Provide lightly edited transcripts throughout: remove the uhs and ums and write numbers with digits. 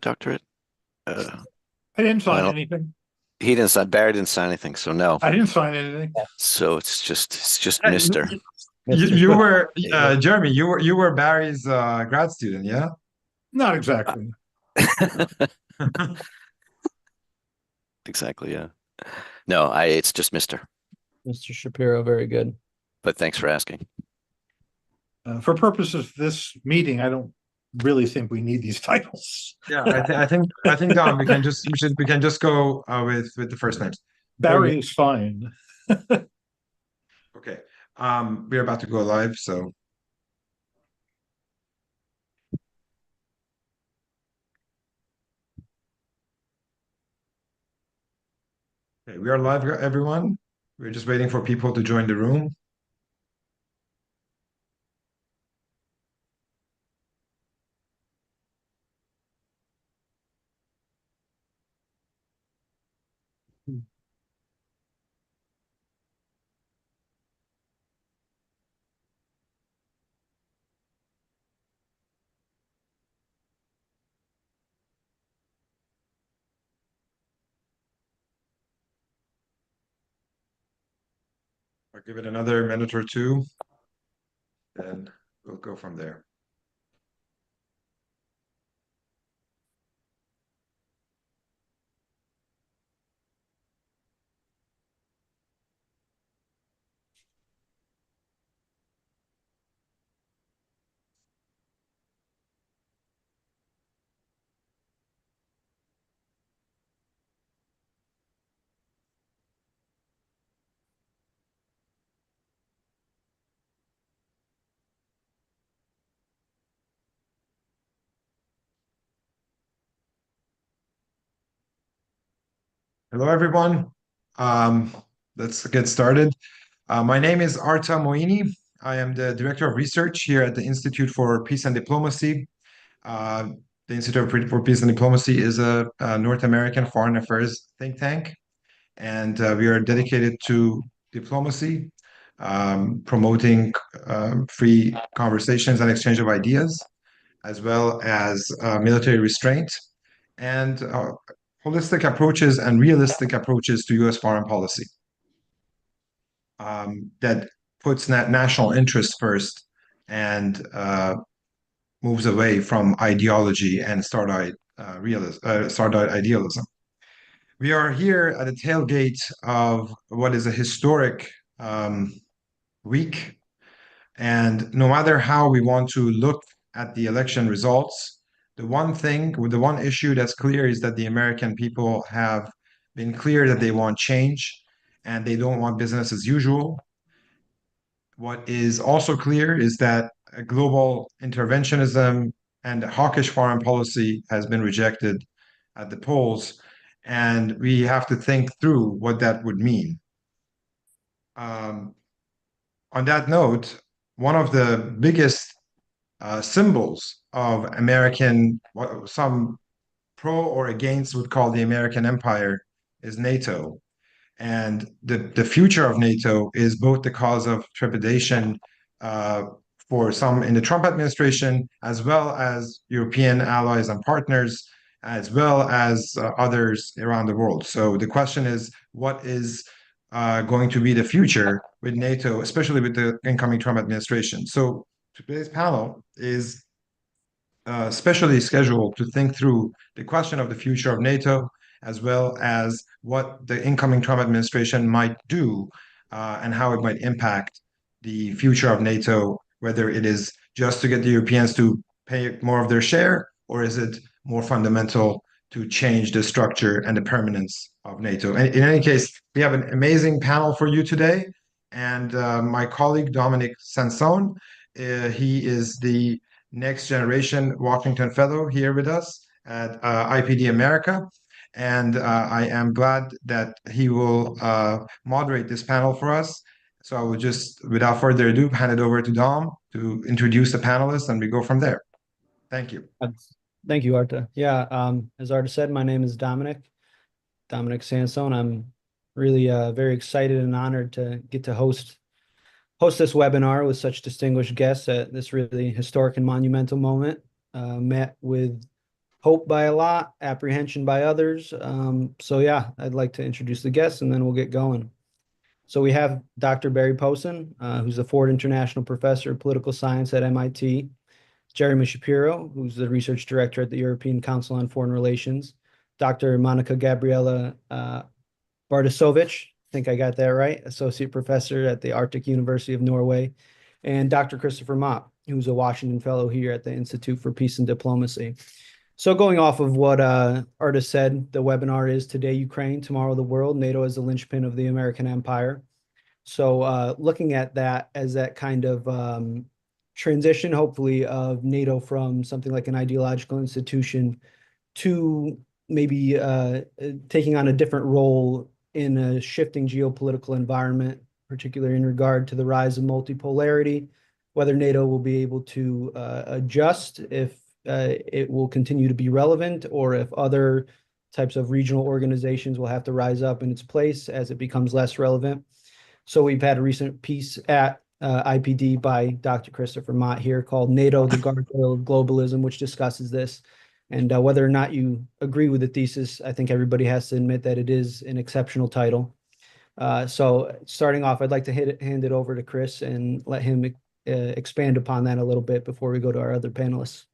doctorate. Uh, I didn't I sign don't. anything. He didn't sign. Barry didn't sign anything, so no. I didn't sign anything. So it's just Uh, Mister. You, Mr. you Swift. were Yeah. Jeremy. You were Barry's grad student, yeah? Not Uh, exactly. exactly. Yeah. No, I. It's just Mister. Mr. Shapiro, very good. But thanks for asking. For purposes of this meeting, I don't really think we need these titles. Yeah, I think Dom, we can just go with the first names. Very good. Barry is fine. Okay. We're about to go live, so okay, we are live, everyone. We're just waiting for people to join the room. I'll give it another minute or two, and we'll go from there. Hello, everyone. Um, let's get started. My name is Arta Moini. I am the Director of Research here at the Institute for Peace and Diplomacy. Uh, the Institute for Peace and Diplomacy is a North American foreign affairs think tank, and we are dedicated to diplomacy, promoting free conversations and exchange of ideas, as well as military restraint and holistic approaches and realistic approaches to U.S. foreign policy that puts national interest first and moves away from ideology and starlight idealism. We are here at the tailgate of what is a historic um, week, and no matter how we want to look at the election results, the one issue that's clear is that the American people have been clear that they want change and they don't want business as usual. What is also clear is that global interventionism and hawkish foreign policy has been rejected at the polls, and we have to think through what that would mean. Um, on that note, one of the biggest symbols of American, what some pro or against would call the American empire, is NATO. And the future of NATO is both the cause of trepidation uh, for some in the Trump administration, as well as European allies and partners, as well as others around the world. So the question is, what is going to be the future with NATO, especially with the incoming Trump administration? So today's panel is specially scheduled to think through the question of the future of NATO, as well as what the incoming Trump administration might do and how it might impact the future of NATO, whether it is just to get the Europeans to pay more of their share, or is it more fundamental to change the structure and the permanence of NATO? And in any case, we have an amazing panel for you today. And my colleague, Dominic Sansone, he is the next generation Washington Fellow here with us at IPD America. And I am glad that he will moderate this panel for us. So I will just, without further ado, hand it over to Dom to introduce the panelists and we go from there. Thank you. Thank you, Arta. Yeah, as Arta said, my name is Dominic Sansone. I'm really very excited and honored to get to host this webinar with such distinguished guests at this really historic and monumental moment. Met with hope by a lot, apprehension by others. So yeah, I'd like to introduce the guests and then we'll get going. So we have Dr. Barry Posen, who's a Ford International Professor of Political Science at MIT, Jeremy Shapiro, who's the Research Director at the European Council on Foreign Relations, Dr. Monica Gabriela Bartasovich, I think I got that right, Associate Professor at the Arctic University of Norway, and Dr. Christopher Mott, who's a Washington Fellow here at the Institute for Peace and Diplomacy. So going off of what Artis said, the webinar is Today Ukraine, Tomorrow the World, NATO as the Lynchpin of the American Empire. So looking at that as that kind of transition, hopefully, of NATO from something like an ideological institution to maybe taking on a different role in a shifting geopolitical environment, particularly in regard to the rise of multipolarity, whether NATO will be able to adjust if it will continue to be relevant, or if other types of regional organizations will have to rise up in its place as it becomes less relevant. So we've had a recent piece at IPD by Dr. Christopher Mott here called NATO, the Guardrail of Globalism, which discusses this. And whether or not you agree with the thesis, I think everybody has to admit that it is an exceptional title. So starting off, I'd like to hand it over to Chris and let him expand upon that a little bit before we go to our other panelists.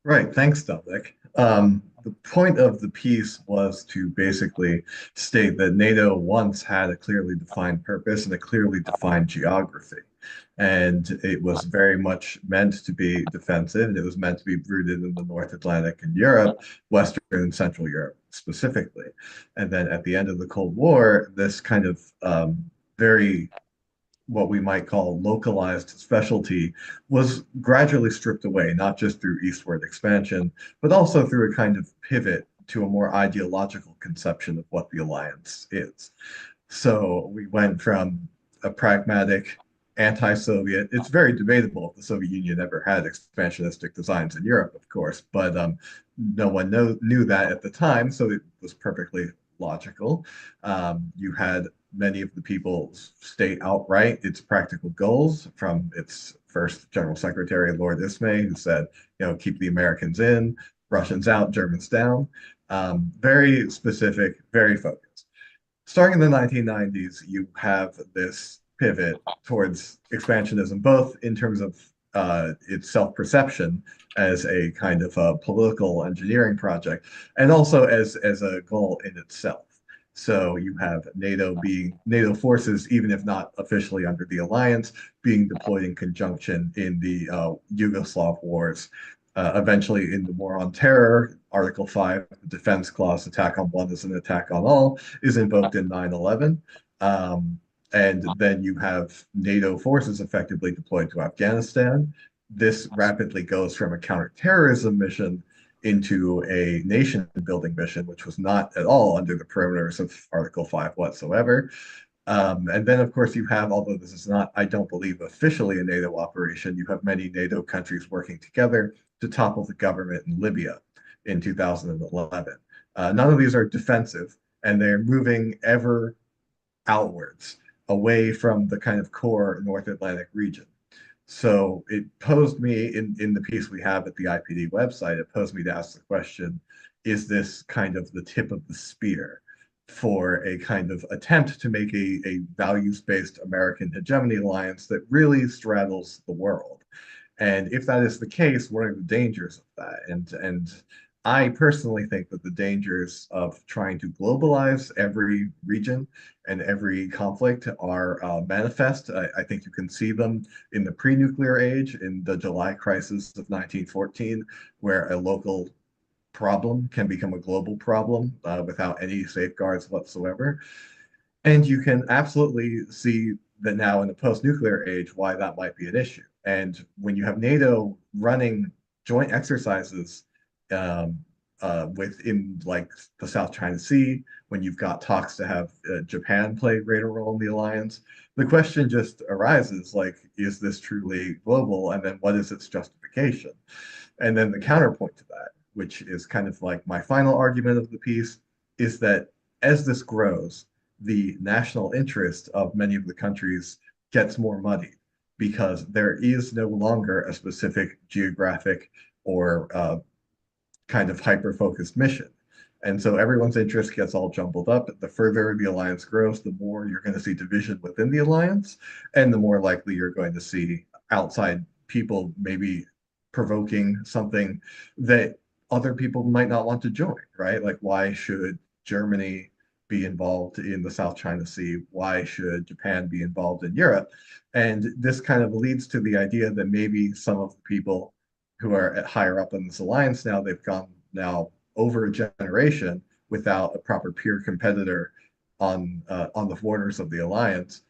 Right, thanks, Dominic. The point of the piece was to basically state that NATO once had a clearly defined purpose and a clearly defined geography. And it was very much meant to be defensive, and it was meant to be rooted in the North Atlantic and Europe, Western and Central Europe specifically. And then at the end of the Cold War, this kind of very what we might call localized specialty was gradually stripped away, not just through eastward expansion, but also through a kind of pivot to a more ideological conception of what the alliance is. So we went from a pragmatic anti-Soviet, it's very debatable if the Soviet Union ever had expansionistic designs in Europe, of course, but no one knew that at the time, so it was perfectly logical. You had many of the people state outright its practical goals, from its first General Secretary, Lord Ismay, who said, keep the Americans in, Russians out, Germans down. Very specific, very focused. Starting in the 1990s, you have this pivot towards expansionism, both in terms of its self-perception as a kind of a political engineering project, and also as a goal in itself. So you have NATO forces, even if not officially under the alliance, being deployed in conjunction in the Yugoslav wars. Eventually, in the War on Terror, Article 5, the Defense Clause, attack on one is an attack on all, is invoked in 9/11. And then you have NATO forces effectively deployed to Afghanistan. This rapidly goes from a counterterrorism mission into a nation-building mission, which was not at all under the perimeters of Article 5 whatsoever. And then, of course, you have, although this is not, I don't believe, officially a NATO operation, you have many NATO countries working together to topple the government in Libya in 2011. None of these are defensive, and they're moving ever outwards, away from the kind of core North Atlantic region. So it posed me, in the piece we have at the IPD website, it posed me to ask the question, is this kind of the tip of the spear for a kind of attempt to make a values-based American hegemony alliance that really straddles the world? And if that is the case, what are the dangers of that? And I personally think that the dangers of trying to globalize every region and every conflict are manifest. I think you can see them in the pre-nuclear age, in the July crisis of 1914, where a local problem can become a global problem without any safeguards whatsoever. And you can absolutely see that now in the post-nuclear age, why that might be an issue. And when you have NATO running joint exercises within like the South China Sea, when you've got talks to have Japan play a greater role in the alliance, the question just arises, like, is this truly global? And then what is its justification? And then the counterpoint to that, which is kind of like my final argument of the piece, is that as this grows, the national interest of many of the countries gets more muddied, because there is no longer a specific geographic or kind of hyper-focused mission. And so everyone's interest gets all jumbled up. The further the alliance grows, the more you're going to see division within the alliance, and the more likely you're going to see outside people maybe provoking something that other people might not want to join, right? Like, why should Germany be involved in the South China Sea? Why should Japan be involved in Europe? And this kind of leads to the idea that maybe some of the people who are higher up in this alliance now, they've gone now over a generation without a proper peer competitor on the borders of the alliance.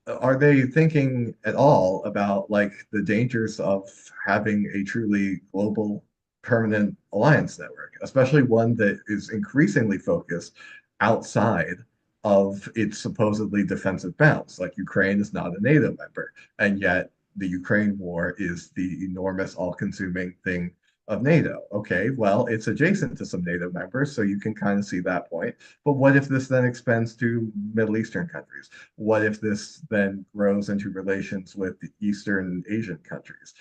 Are they thinking at all about like the dangers of having a truly global permanent alliance network, especially one that is increasingly focused outside of its supposedly defensive bounds? Like, Ukraine is not a NATO member, and yet the Ukraine war is the enormous, all-consuming thing of NATO. Okay, well, it's adjacent to some NATO members, so you can kind of see that point. But what if this then expands to Middle Eastern countries? What if this then grows into relations with the Eastern Asian countries?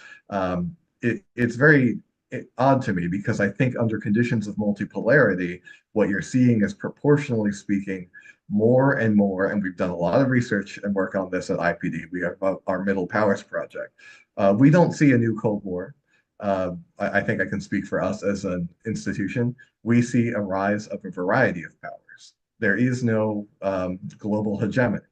It's very odd to me, because I think under conditions of multipolarity, what you're seeing is, proportionally speaking, more and more, and we've done a lot of research and work on this at IPD. We have our Middle Powers project. We don't see a new Cold War. I think I can speak for us as an institution. We see a rise of a variety of powers. There is no global hegemony.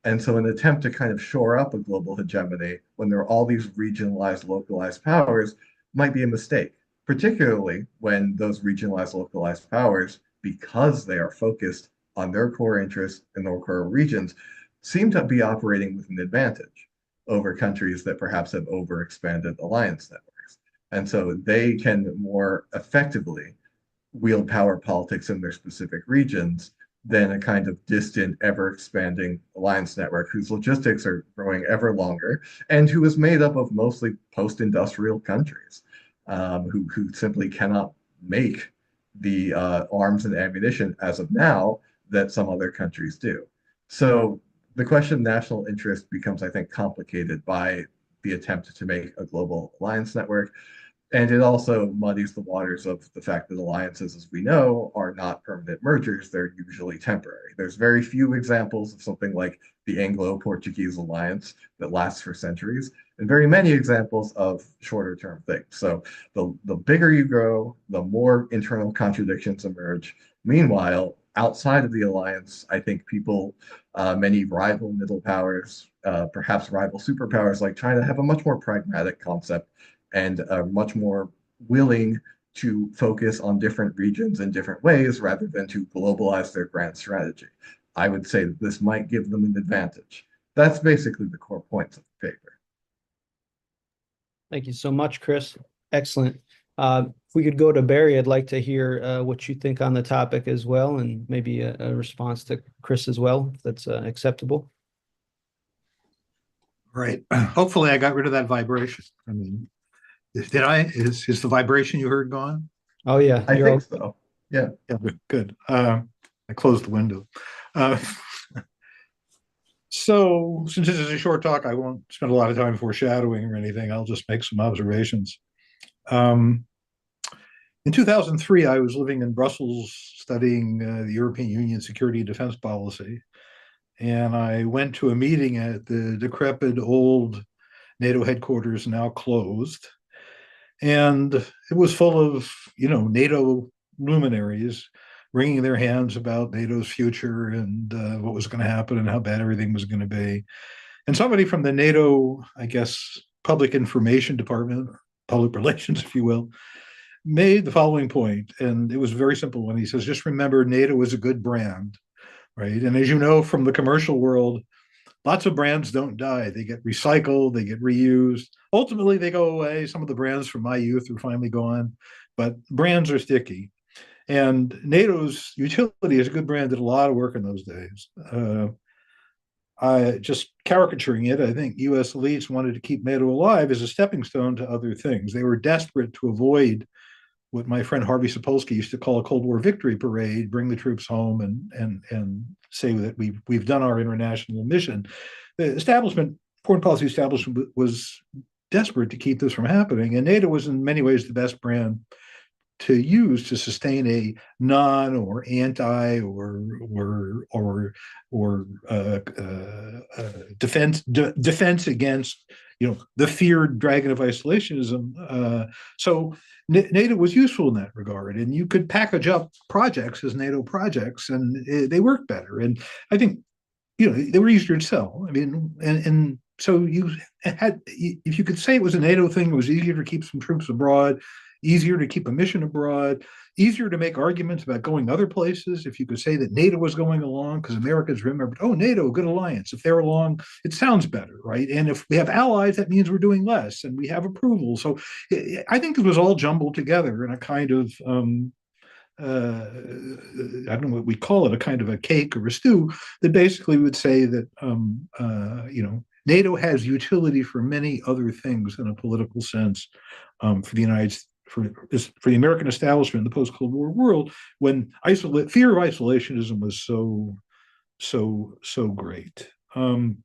And so an attempt to kind of shore up a global hegemony when there are all these regionalized, localized powers might be a mistake, particularly when those regionalized, localized powers, because they are focused on their core interests in their core regions, seem to be operating with an advantage over countries that perhaps have overexpanded alliance networks. And so they can more effectively wield power politics in their specific regions than a kind of distant, ever expanding alliance network whose logistics are growing ever longer and who is made up of mostly post-industrial countries who simply cannot make the arms and ammunition as of now that some other countries do. So the question of national interest becomes, I think, complicated by the attempt to make a global alliance network. And it also muddies the waters of the fact that alliances, as we know, are not permanent mergers. They're usually temporary. There's very few examples of something like the Anglo-Portuguese alliance that lasts for centuries, and very many examples of shorter term things. So the bigger you grow, the more internal contradictions emerge. Meanwhile, outside of the alliance, I think people, many rival middle powers, perhaps rival superpowers like China, have a much more pragmatic concept and are much more willing to focus on different regions in different ways rather than to globalize their grand strategy. I would say that this might give them an advantage. That's basically the core points of the paper. Thank you so much, Chris. Excellent. If we could go to Barry, I'd like to hear what you think on the topic as well, and maybe a response to Chris as well, if that's acceptable. Right. Hopefully I got rid of that vibration. I mean, did I? Is the vibration you heard gone? Oh yeah, I think so. Yeah. Yeah, good. I closed the window. So since this is a short talk, I won't spend a lot of time foreshadowing or anything. I'll just make some observations. In 2003, I was living in Brussels studying the European Union security and defense policy. And I went to a meeting at the decrepit old NATO headquarters, now closed. And it was full of, NATO luminaries wringing their hands about NATO's future and what was going to happen and how bad everything was going to be. And somebody from the NATO, I guess, public information department, public relations, if you will, made the following point, and it was a very simple one. He says, just remember, NATO is a good brand, right? And as you know from the commercial world, lots of brands don't die. They get recycled, they get reused. Ultimately, they go away. Some of the brands from my youth are finally gone, but brands are sticky. And NATO's utility as a good brand did a lot of work in those days. I just caricaturing it, I think US elites wanted to keep NATO alive as a stepping stone to other things. They were desperate to avoid what my friend Harvey Sapolsky used to call a Cold War victory parade, bring the troops home and say that we've done our international mission. The establishment, foreign policy establishment, was desperate to keep this from happening, and NATO was in many ways the best brand use to sustain a non or anti or defense against the feared dragon of isolationism. So NATO was useful in that regard, and you could package up projects as NATO projects, and they worked better. And I think they were easier to sell. I mean, and so you had, if you could say it was a NATO thing, it was easier to keep some troops abroad, easier to keep a mission abroad, easier to make arguments about going other places. If you could say that NATO was going along, because Americans remembered, oh, NATO, good alliance. If they're along, it sounds better, right? And if we have allies, that means we're doing less, and we have approval. So I think it was all jumbled together in a kind of I don't know what we call it, a kind of a cake or a stew that basically would say that NATO has utility for many other things in a political sense for the United States. For the American establishment in the post-Cold War world, when fear of isolationism was so great. And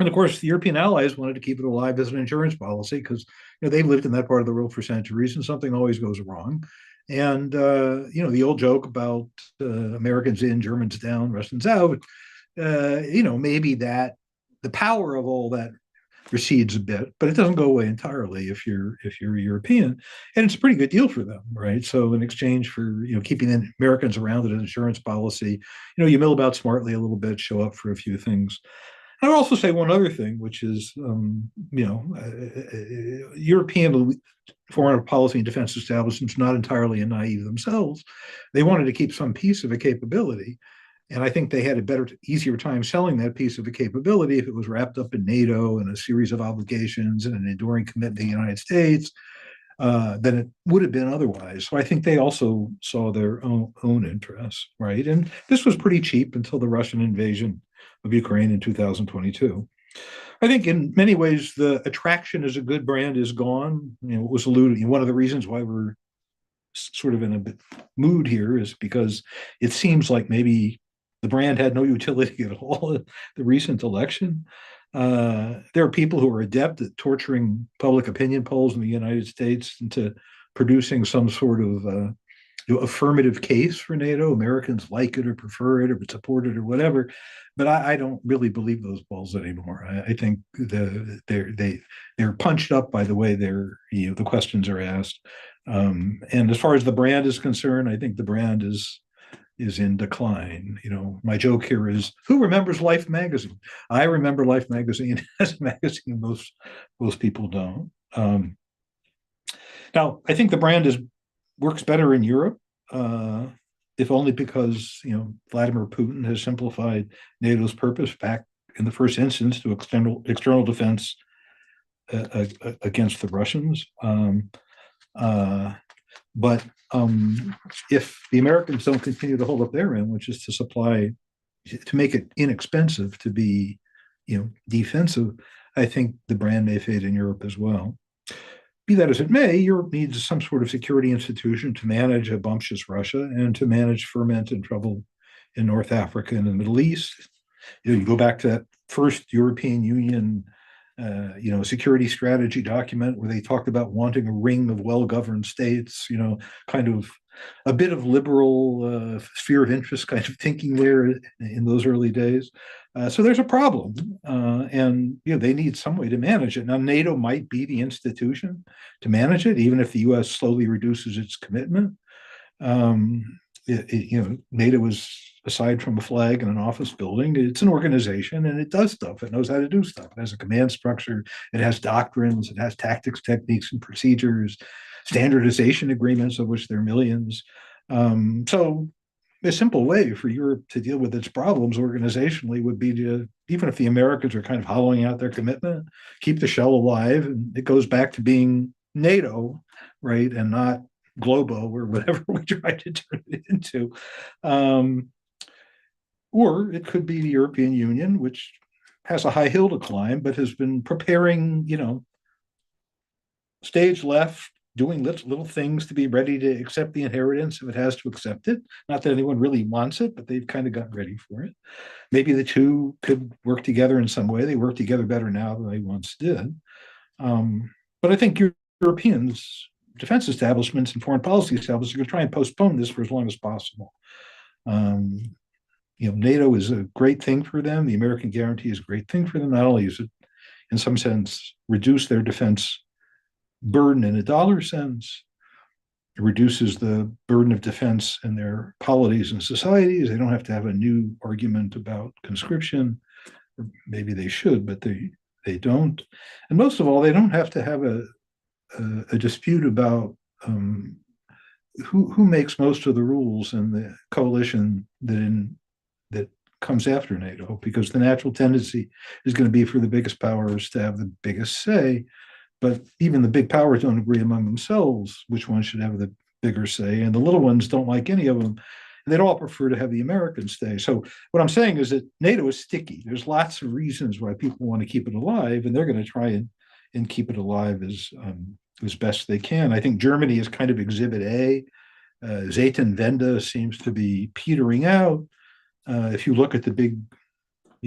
of course, the European allies wanted to keep it alive as an insurance policy because they've lived in that part of the world for centuries, and something always goes wrong. And the old joke about Americans in, Germans down, Russians out. Maybe that the power of all that recedes a bit, but it doesn't go away entirely if you're European, and it's a pretty good deal for them, right? So in exchange for keeping the Americans around at an insurance policy, you mill about smartly a little bit, show up for a few things. I would also say one other thing, which is European foreign policy and defense establishments not entirely naive themselves. They wanted to keep some piece of a capability. And I think they had a easier time selling that piece of the capability if it was wrapped up in NATO and a series of obligations and an enduring commitment to the United States than it would have been otherwise. So I think they also saw their own interests, right? And this was pretty cheap until the Russian invasion of Ukraine in 2022. I think in many ways the attraction as a good brand is gone. It was alluded. One of the reasons why we're sort of in a mood here is because it seems like maybe the brand had no utility at all at the recent election. There are people who are adept at torturing public opinion polls in the United States into producing some sort of affirmative case for NATO. Americans like it or prefer it or support it or whatever. But I don't really believe those polls anymore. I think they're punched up by the way the questions are asked. And as far as the brand is concerned, I think the brand is in decline. My joke here is, who remembers Life magazine? I remember Life magazine as a magazine most people don't. Now, I think the brand works better in Europe, if only because Vladimir Putin has simplified NATO's purpose back in the first instance to external defense against the Russians. But if the Americans don't continue to hold up their end, which is to make it inexpensive to be, defensive, I think the brand may fade in Europe as well. Be that as it may, Europe needs some sort of security institution to manage a bumptious Russia and to manage ferment and trouble in North Africa and the Middle East. You go back to that first European Union security strategy document where they talked about wanting a ring of well-governed states, kind of a bit of liberal sphere of interest kind of thinking there in those early days. So there's a problem, and they need some way to manage it. Now, NATO might be the institution to manage it, even if the U.S. slowly reduces its commitment. NATO is, aside from a flag and an office building, it's an organization and it does stuff. It knows how to do stuff. It has a command structure. It has doctrines. It has tactics, techniques, and procedures, standardization agreements, of which there are millions. So a simple way for Europe to deal with its problems organizationally would be to, even if the Americans are kind of hollowing out their commitment, keep the shell alive. And it goes back to being NATO, right? And not Globo or whatever we try to turn it into. Or it could be the European Union, which has a high hill to climb, but has been preparing, stage left, doing little things to be ready to accept the inheritance if it has to accept it. Not that anyone really wants it, but they've kind of gotten ready for it. Maybe the two could work together in some way. They work together better now than they once did. But I think Europeans defense establishments and foreign policy establishments are going to try and postpone this for as long as possible. NATO is a great thing for them. The American guarantee is a great thing for them. Not only is it, in some sense, reduce their defense burden in a dollar sense, it reduces the burden of defense in their polities and societies. They don't have to have a new argument about conscription. Or maybe they should, but they don't. And most of all, they don't have to have a dispute about who makes most of the rules in the coalition that comes after NATO, because the natural tendency is going to be for the biggest powers to have the biggest say. But even the big powers don't agree among themselves which one should have the bigger say, and the little ones don't like any of them. And they'd all prefer to have the Americans stay. So what I'm saying is that NATO is sticky. There's lots of reasons why people want to keep it alive, and they're going to try and keep it alive as best they can. I think Germany is kind of exhibit A. Zeitenwende seems to be petering out. If you look at the big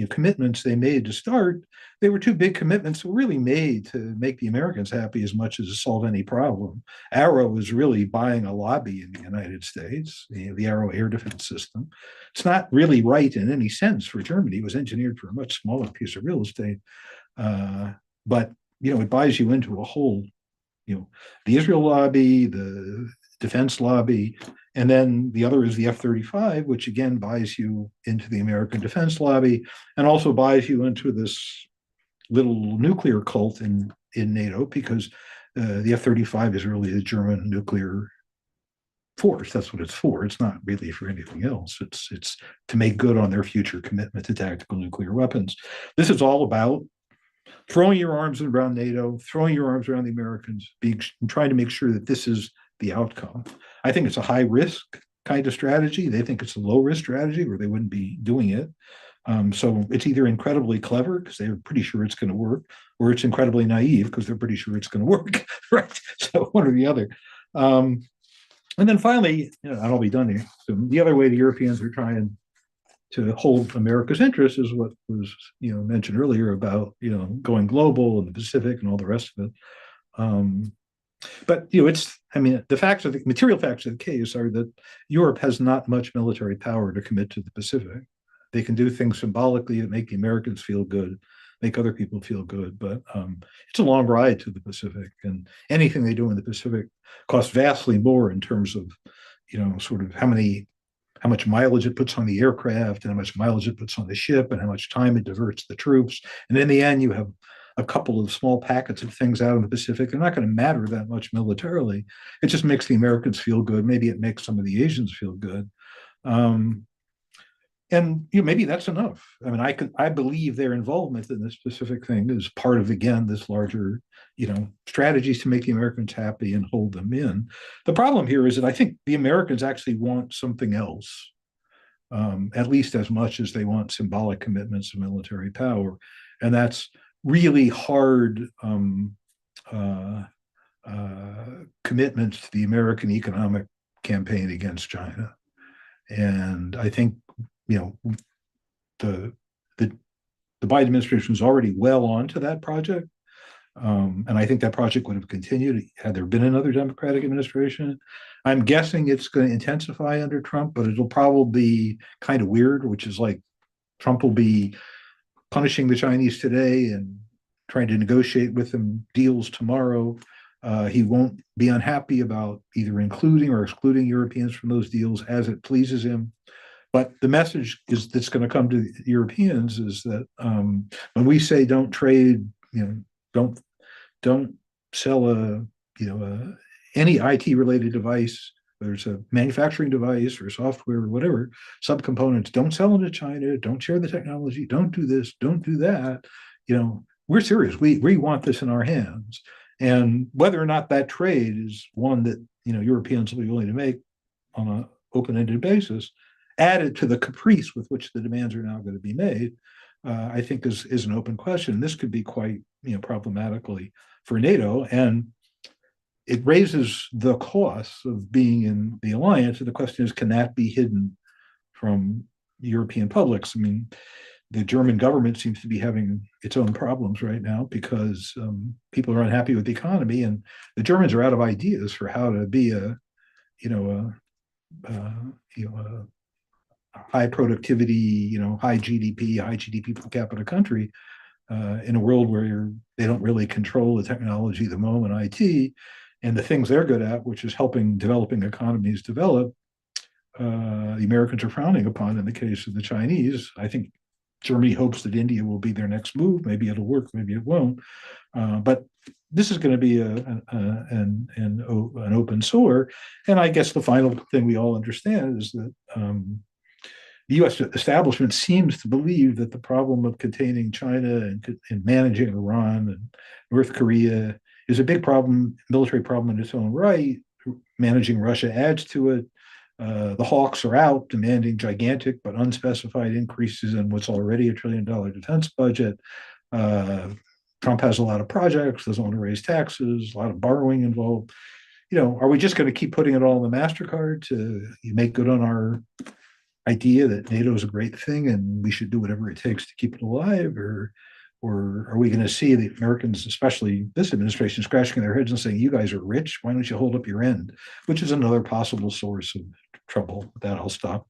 commitments they made to start, they were two big commitments that were really made to make the Americans happy as much as to solve any problem. Arrow was really buying a lobby in the United States, the Arrow air defense system. It's not really right in any sense for Germany. It was engineered for a much smaller piece of real estate. But it buys you into a whole, the Israel lobby, the defense lobby, and then the other is the F-35, which again buys you into the American defense lobby and also buys you into this little nuclear cult in NATO, because the F-35 is really the German nuclear force. That's what it's for. It's not really for anything else. It's to make good on their future commitment to tactical nuclear weapons. This is all about throwing your arms around NATO, throwing your arms around the Americans, trying to make sure that this is the outcome. I think it's a high risk kind of strategy. They think it's a low risk strategy, or they wouldn't be doing it. So it's either incredibly clever because they're pretty sure it's going to work, or it's incredibly naive because they're pretty sure it's going to work. Right? So one or the other. And then finally, and I'll be done here. So the other way the Europeans are trying to hold America's interest is what was mentioned earlier about going global and the Pacific and all the rest of it. But the material facts of the case are that Europe has not much military power to commit to the Pacific. They can do things symbolically that make the Americans feel good, make other people feel good, but it's a long ride to the Pacific, and anything they do in the Pacific costs vastly more in terms of sort of how much mileage it puts on the aircraft, and how much mileage it puts on the ship, and how much time it diverts the troops. And in the end, you have a couple of small packets of things out in the Pacific. They're not going to matter that much militarily. It just makes the Americans feel good. Maybe it makes some of the Asians feel good. And maybe that's enough. I believe their involvement in this specific thing is part of, again, this larger, strategies to make the Americans happy and hold them in. The problem here is that I think the Americans actually want something else, at least as much as they want symbolic commitments of military power. And that's really hard commitments to the American economic campaign against China. And I think, the Biden administration is already well on to that project. And I think that project would have continued had there been another Democratic administration. I'm guessing it's going to intensify under Trump, but it'll probably be kind of weird, which is like Trump will be punishing the Chinese today and trying to negotiate with them deals tomorrow. He won't be unhappy about either including or excluding Europeans from those deals as it pleases him. But the message that's going to come to the Europeans is that when we say don't trade, don't sell any IT related device, whether it's a manufacturing device or software or whatever, subcomponents, don't sell them to China, don't share the technology, don't do this, don't do that. We're serious. We want this in our hands. And whether or not that trade is one that Europeans will be willing to make on an open-ended basis, added to the caprice with which the demands are now going to be made, I think is an open question. This could be quite problematically for NATO, and it raises the cost of being in the alliance. And the question is, can that be hidden from European publics? the German government seems to be having its own problems right now because people are unhappy with the economy, and the Germans are out of ideas for how to be a high productivity, high GDP per capita country in a world where they don't really control the technology, the moment, IT, and the things they're good at, which is helping developing economies develop. The Americans are frowning upon in the case of the Chinese. I think Germany hopes that India will be their next move. Maybe it'll work, maybe it won't. But this is going to be an open sore. And I guess the final thing we all understand is that the U.S. establishment seems to believe that the problem of containing China and managing Iran and North Korea is a big problem, military problem in its own right. Managing Russia adds to it. The hawks are out demanding gigantic but unspecified increases in what's already $1 trillion defense budget. Trump has a lot of projects, doesn't want to raise taxes, a lot of borrowing involved. Are we just going to keep putting it all on the MasterCard to make good on our idea that NATO is a great thing and we should do whatever it takes to keep it alive? Or are we going to see the Americans, especially this administration, scratching their heads and saying, you guys are rich, why don't you hold up your end? Which is another possible source of trouble. With that, I'll stop.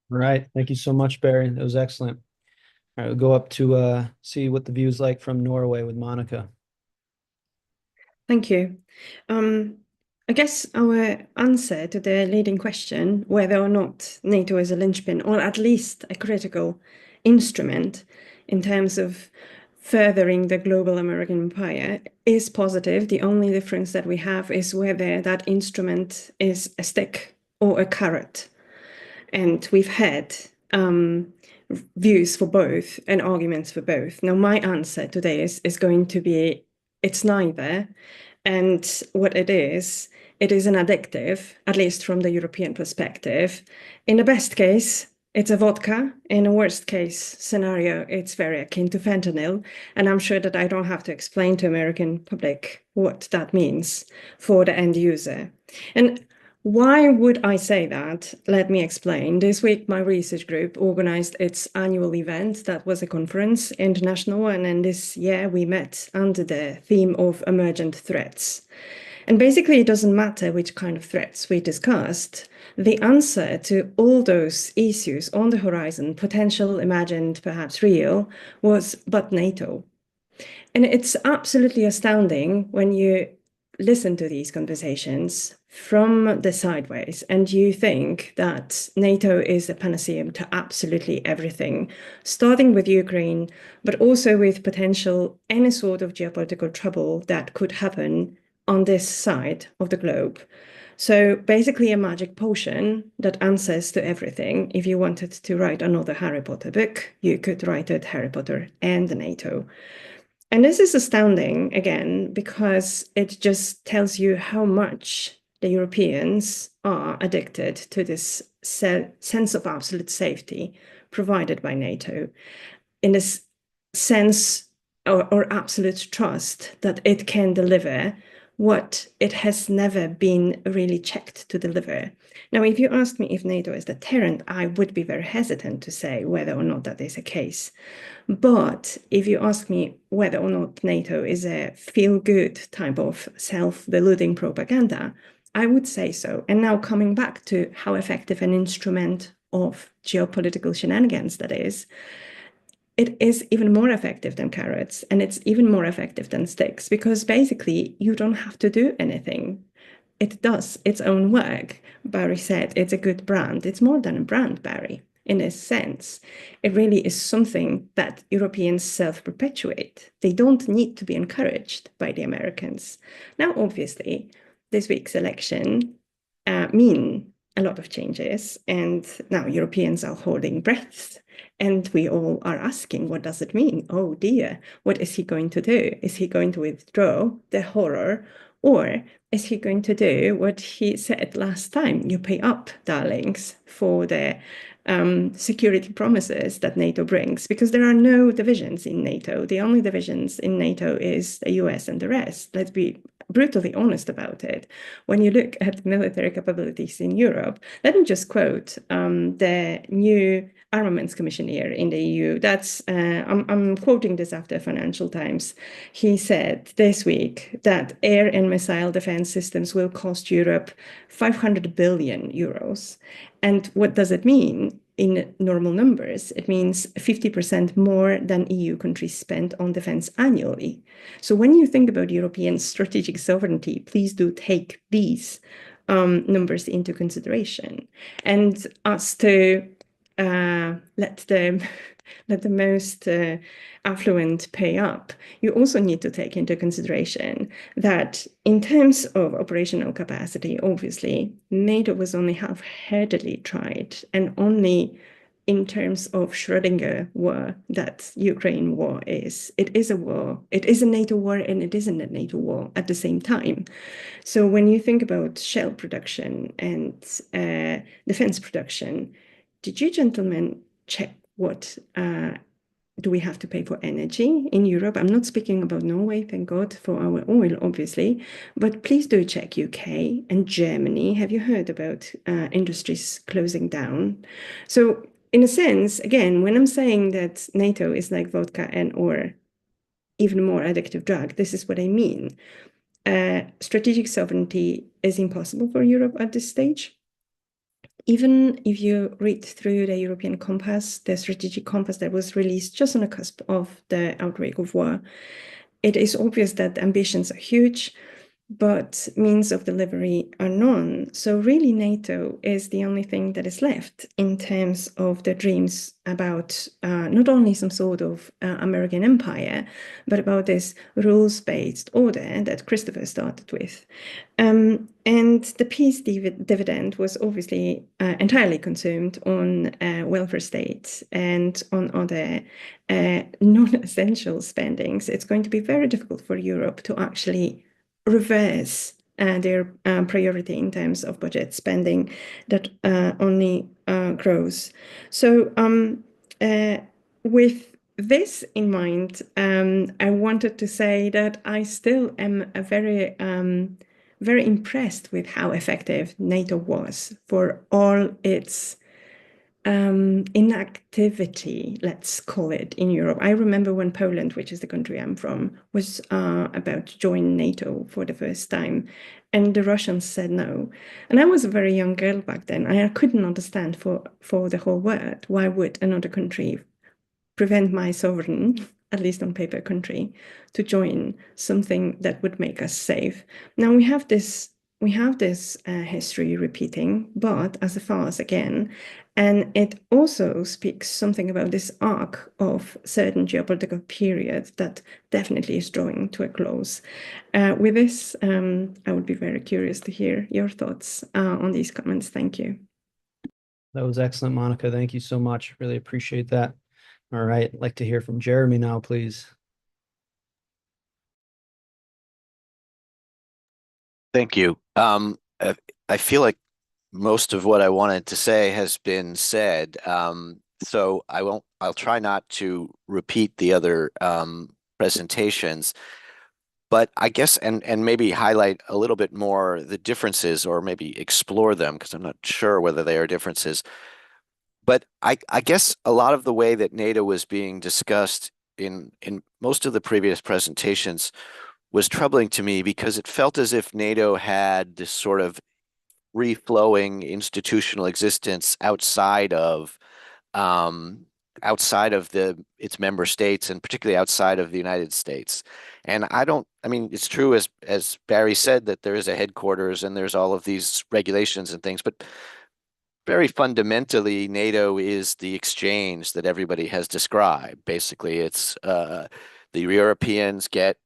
Right. Thank you so much, Barry. That was excellent. All right, we'll go up to see what the view is like from Norway with Monica. Thank you. I guess our answer to the leading question, whether or not NATO is a linchpin, or at least a critical instrument in terms of furthering the global American empire, is positive. The only difference that we have is whether that instrument is a stick or a carrot. And we've had views for both and arguments for both. Now, my answer to this is going to be it's neither. And what it is an addictive, at least from the European perspective. In the best case, it's a vodka. In a worst case scenario, it's very akin to fentanyl. And I'm sure that I don't have to explain to American public what that means for the end user. And why would I say that? Let me explain. This week, my research group organized its annual event that was a conference, international, and then this year we met under the theme of emergent threats. And basically, it doesn't matter which kind of threats we discussed. The answer to all those issues on the horizon, potential, imagined, perhaps real, was but NATO. And it's absolutely astounding when you listen to these conversations from the sideways and you think that NATO is a panacea to absolutely everything, starting with Ukraine, but also with potential any sort of geopolitical trouble that could happen on this side of the globe. So basically a magic potion that answers to everything. If you wanted to write another Harry Potter book, you could write it Harry Potter and NATO. And this is astounding, again, because it just tells you how much the Europeans are addicted to this sense of absolute safety provided by NATO, in this sense or absolute trust that it can deliver what it has never been really checked to deliver. Now, if you ask me if NATO is deterrent, I would be very hesitant to say whether or not that is the case. But if you ask me whether or not NATO is a feel-good type of self-deluding propaganda, I would say so. And now coming back to how effective an instrument of geopolitical shenanigans that is, it is even more effective than carrots, and it's even more effective than sticks, because basically you don't have to do anything. It does its own work. Barry said it's a good brand. It's more than a brand, Barry, in a sense. It really is something that Europeans self-perpetuate. They don't need to be encouraged by the Americans. Now, obviously, this week's election mean a lot of changes, and now Europeans are holding breaths. And we all are asking, what does it mean? Oh dear, what is he going to do? Is he going to withdraw the horror? Or is he going to do what he said last time? You pay up, darlings, for the security promises that NATO brings, because there are no divisions in NATO. The only divisions in NATO is the US and the rest. Let's be brutally honest about it. When you look at military capabilities in Europe, let me just quote the new armaments commissioner in the EU. That's I'm quoting this after Financial Times. He said this week that air and missile defense systems will cost Europe 500 billion euros. And what does it mean? In normal numbers, it means 50% more than EU countries spend on defense annually. So when you think about European strategic sovereignty, please do take these numbers into consideration. And as to let the most affluent pay up, you also need to take into consideration that in terms of operational capacity, obviously, NATO was only half-heartedly tried, and only in terms of Schrödinger war that Ukraine war is. It is a war. It is a NATO war, and it isn't a NATO war at the same time. So when you think about shell production and defense production, did you gentlemen check what do we have to pay for energy in Europe? I'm not speaking about Norway, thank God for our oil, obviously, but please do check UK and Germany. Have you heard about industries closing down? So in a sense, again, when I'm saying that NATO is like vodka and or even more addictive drug, this is what I mean. Strategic sovereignty is impossible for Europe at this stage. Even if you read through the European compass, the strategic compass that was released just on the cusp of the outbreak of war, it is obvious that ambitions are huge, but means of delivery are none. So really NATO is the only thing that is left in terms of the dreams about not only some sort of American empire, but about this rules-based order that Christopher started with. And the peace dividend was obviously entirely consumed on welfare states and on other non-essential spendings. It's going to be very difficult for Europe to actually reverse their priority in terms of budget spending that only grows. So with this in mind, I wanted to say that I still am very impressed with how effective NATO was for all its inactivity, let's call it, in Europe. I remember when Poland, which is the country I'm from, was about to join NATO for the first time, and the Russians said no. And I was a very young girl back then. I couldn't understand for the whole world, why would another country prevent my sovereign, at least on paper, country to join something that would make us safe. Now we have this history repeating, but as a farce again. And it also speaks something about this arc of certain geopolitical period that definitely is drawing to a close. With this, I would be very curious to hear your thoughts on these comments. Thank you. That was excellent, Monica. Thank you so much. Really appreciate that. All right, I'd like to hear from Jeremy now, please. Thank you. I feel like most of what I wanted to say has been said. So I'll try not to repeat the other presentations, but I guess, and maybe highlight a little bit more the differences, or maybe explore them, because I'm not sure whether they are differences. But I guess a lot of the way that NATO was being discussed in most of the previous presentations was troubling to me, because it felt as if NATO had this sort of free-flowing institutional existence outside of its member states, and particularly outside of the United States. And I mean, it's true, as Barry said, that there is a headquarters and there's all of these regulations and things, but very fundamentally, NATO is the exchange that everybody has described. Basically, it's the Europeans get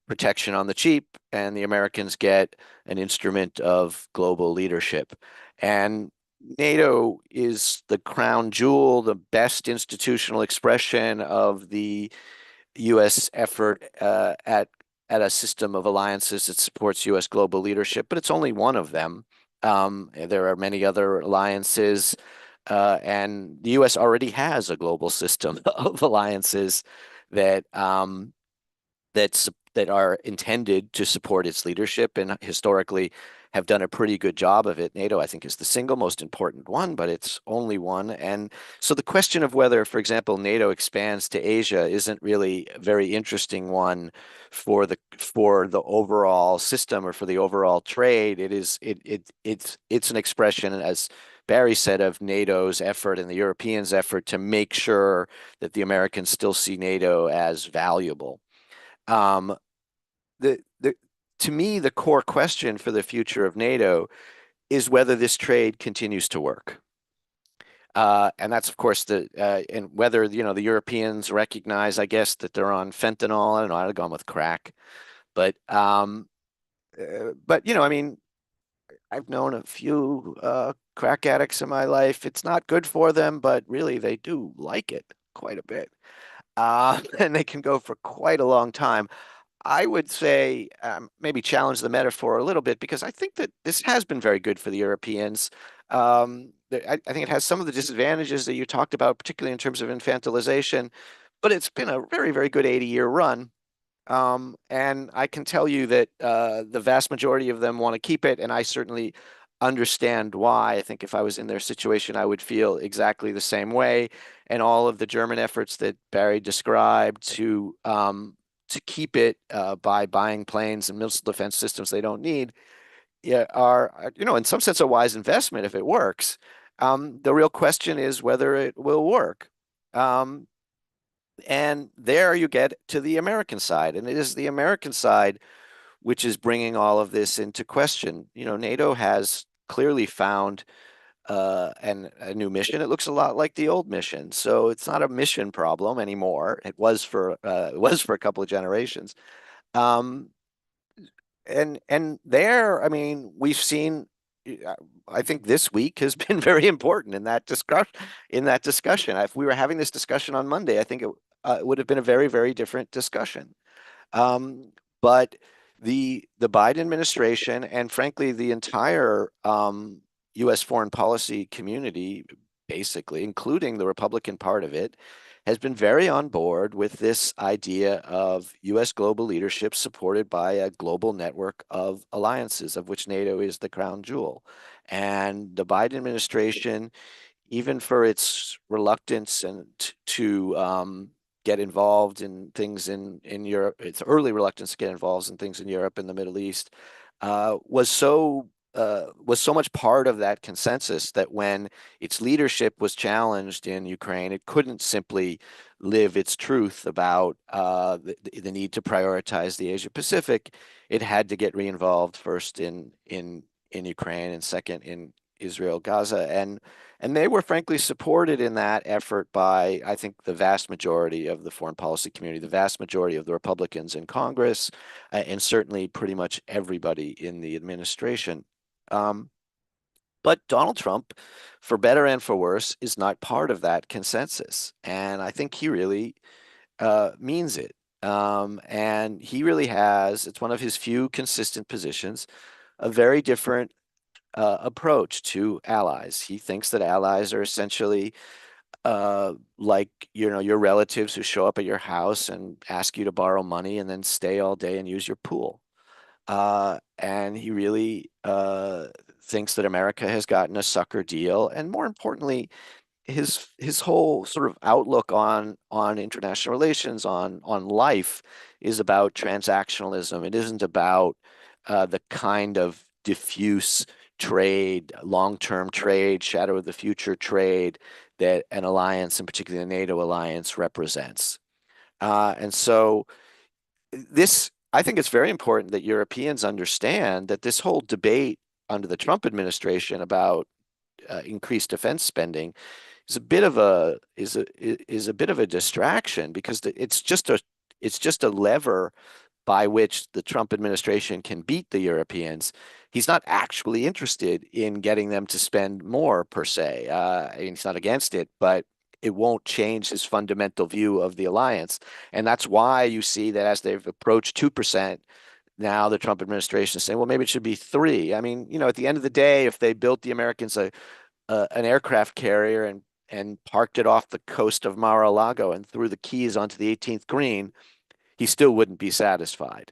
protection on the cheap, and the Americans get an instrument of global leadership. And NATO is the crown jewel, the best institutional expression of the U.S. effort at a system of alliances that supports U.S. global leadership, but it's only one of them. There are many other alliances, and the U.S. already has a global system of alliances that that are intended to support its leadership and historically have done a pretty good job of it. NATO, I think, is the single most important one, but it's only one. And so the question of whether, for example, NATO expands to Asia isn't really a very interesting one for the overall system or for the overall trade. It's an expression, as Barry said, of NATO's effort and the Europeans' effort to make sure that the Americans still see NATO as valuable. Um, the to me, the core question for the future of NATO is whether this trade continues to work. And that's, of course, and whether, the Europeans recognize, I guess, that they're on fentanyl. I don't know, I'd have gone with crack. But I mean, I've known a few crack addicts in my life. It's not good for them, but really they do like it quite a bit. And they can go for quite a long time. I would say maybe challenge the metaphor a little bit because I think that this has been very good for the Europeans. I think it has some of the disadvantages that you talked about, particularly in terms of infantilization, but it's been a very, very good 80-year run. And I can tell you that the vast majority of them want to keep it, and I certainly understand why. I think if I was in their situation, I would feel exactly the same way. And all of the German efforts that Barry described to keep it by buying planes and missile defense systems they don't need, yeah, are, in some sense, a wise investment if it works. The real question is whether it will work. And there you get to the American side, and it is the American side which is bringing all of this into question. NATO has clearly found a new mission. It looks a lot like the old mission, so it's not a mission problem anymore. It was for a couple of generations. Um, and there, I mean, we've seen. I think this week has been very important in that discussion. If we were having this discussion on Monday, I think it would have been a very, very different discussion. Um, but the Biden administration and frankly the entire U.S. foreign policy community, basically, including the Republican part of it, has been very on board with this idea of U.S. global leadership supported by a global network of alliances, of which NATO is the crown jewel. And the Biden administration, even for its reluctance and to get involved in things in Europe, its early reluctance to get involved in things in Europe and the Middle East, was so much part of that consensus that when its leadership was challenged in Ukraine, it couldn't simply live its truth about the need to prioritize the Asia Pacific. It had to get re-involved first in Ukraine and second in Israel, Gaza, and they were frankly supported in that effort by, I think, the vast majority of the foreign policy community, the vast majority of the Republicans in Congress, and certainly pretty much everybody in the administration. Um, but Donald Trump, for better and for worse, is not part of that consensus. And I think he really means it. And he really has, it's one of his few consistent positions, a very different approach to allies. He thinks that allies are essentially like your relatives who show up at your house and ask you to borrow money and then stay all day and use your pool. And he really thinks that America has gotten a sucker deal, and more importantly, his whole sort of outlook on international relations, on life, is about transactionalism. It isn't about the kind of diffuse trade, long-term trade, shadow of the future trade that an alliance, and particularly the NATO alliance, represents. And so I think it's very important that Europeans understand that this whole debate under the Trump administration about increased defense spending is a bit of a distraction because it's just a lever by which the Trump administration can beat the Europeans. He's not actually interested in getting them to spend more per se. I mean, he's not against it, but it won't change his fundamental view of the alliance. And that's why you see that as they've approached 2%, now the Trump administration is saying, well, maybe it should be 3. I mean, at the end of the day, if they built the Americans an aircraft carrier and parked it off the coast of Mar-a-Lago and threw the keys onto the 18th green, he still wouldn't be satisfied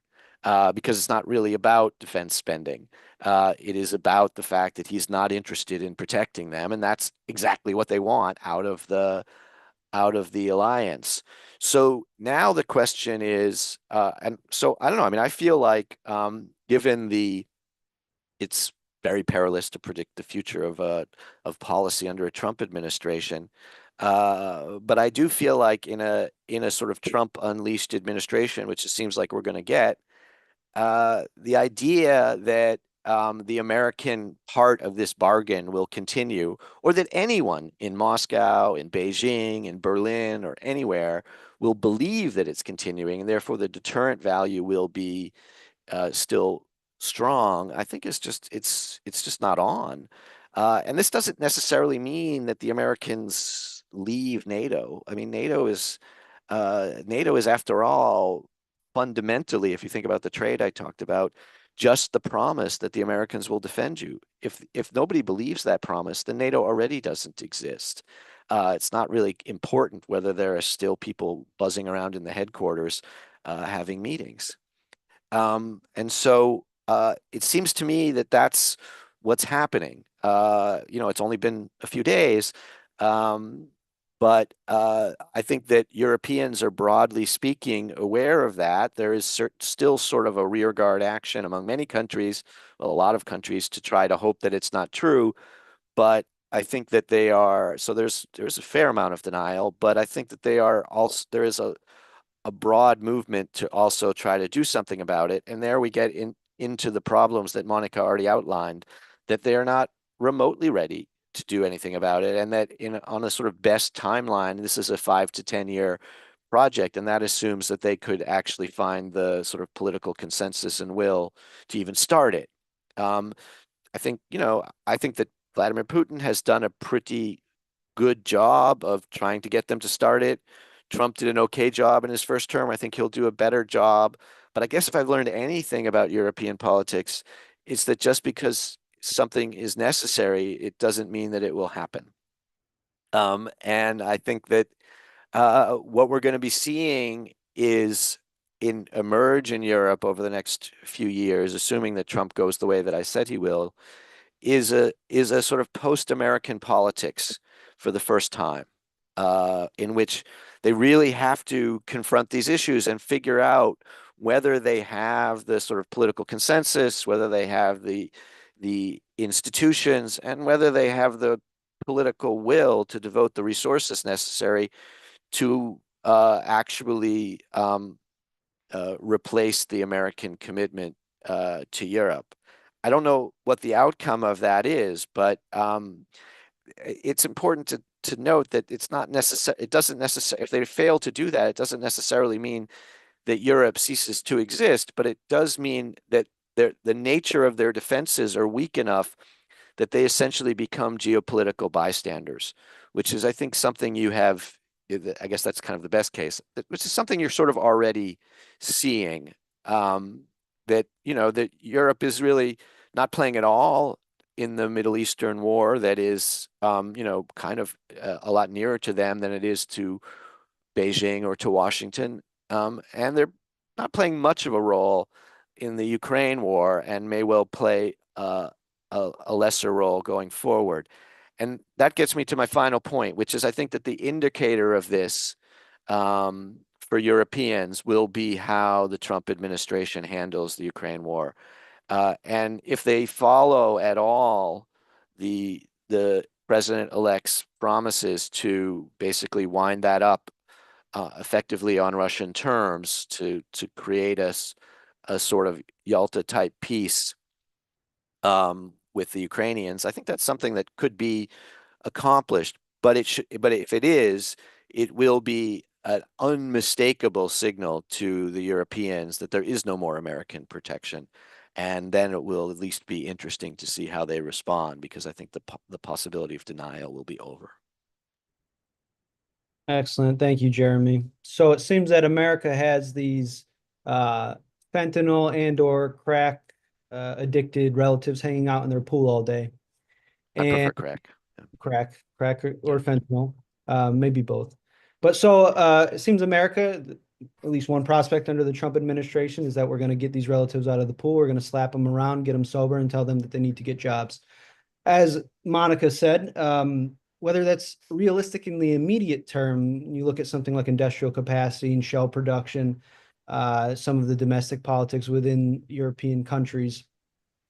because it's not really about defense spending. It is about the fact that he's not interested in protecting them, and that's exactly what they want out of the alliance. So now the question is, and so I don't know. I mean, I feel like given it's very perilous to predict the future of policy under a Trump administration. But I do feel like in a sort of Trump unleashed administration, which it seems like we're going to get, the idea that the American part of this bargain will continue, or that anyone in Moscow, in Beijing, in Berlin, or anywhere will believe that it's continuing, and therefore the deterrent value will be still strong, I think it's just not on. And this doesn't necessarily mean that the Americans leave NATO. I mean, NATO is after all fundamentally, if you think about the trade I talked about, just the promise that the Americans will defend you. If nobody believes that promise, then NATO already doesn't exist. It's not really important whether there are still people buzzing around in the headquarters having meetings. And so it seems to me that that's what's happening. It's only been a few days, but I think that Europeans are broadly speaking aware of that. There is still sort of a rearguard action among many countries, well, a lot of countries, to try to hope that it's not true. But I think that they are, so there's a fair amount of denial, but I think that they are also, there is a broad movement to also try to do something about it. And there we get into the problems that Monica already outlined, that they are not remotely ready to do anything about it. And that on a sort of best timeline, this is a 5 to 10 year project. And that assumes that they could actually find the sort of political consensus and will to even start it. I think, I think that Vladimir Putin has done a pretty good job of trying to get them to start it. Trump did an okay job in his first term. I think he'll do a better job. But I guess if I've learned anything about European politics, it's that just because something is necessary, it doesn't mean that it will happen. And I think that what we're going to be seeing is emerge in Europe over the next few years, assuming that Trump goes the way that I said he will, is a sort of post-American politics for the first time, in which they really have to confront these issues and figure out whether they have the sort of political consensus, whether they have the institutions, and whether they have the political will to devote the resources necessary to actually replace the American commitment to Europe. I don't know what the outcome of that is, but it's important to note that it's not necessary. It doesn't necessarily, if they fail to do that, it doesn't necessarily mean that Europe ceases to exist, but it does mean that the nature of their defenses are weak enough that they essentially become geopolitical bystanders, which is, I think, something you have. I guess that's kind of the best case, which is something you're sort of already seeing. That that Europe is really not playing at all in the Middle Eastern war that is, kind of a lot nearer to them than it is to Beijing or to Washington. And they're not playing much of a role in the Ukraine war and may well play a lesser role going forward. And that gets me to my final point, which is I think that the indicator of this for Europeans will be how the Trump administration handles the Ukraine war. And if they follow at all the president-elect's promises to basically wind that up effectively on Russian terms to create a sort of Yalta-type peace with the Ukrainians, I think that's something that could be accomplished. But if it is, it will be an unmistakable signal to the Europeans that there is no more American protection. And then it will at least be interesting to see how they respond, because I think the possibility of denial will be over. Excellent. Thank you, Jeremy. So it seems that America has these fentanyl and or crack addicted relatives hanging out in their pool all day. I prefer And crack. crack or fentanyl, maybe both. But so it seems America, at least one prospect under the Trump administration is that we're going to get these relatives out of the pool. We're going to slap them around, get them sober, and tell them that they need to get jobs. As Monica said, whether that's realistic in the immediate term, you look at something like industrial capacity and shell production, some of the domestic politics within European countries.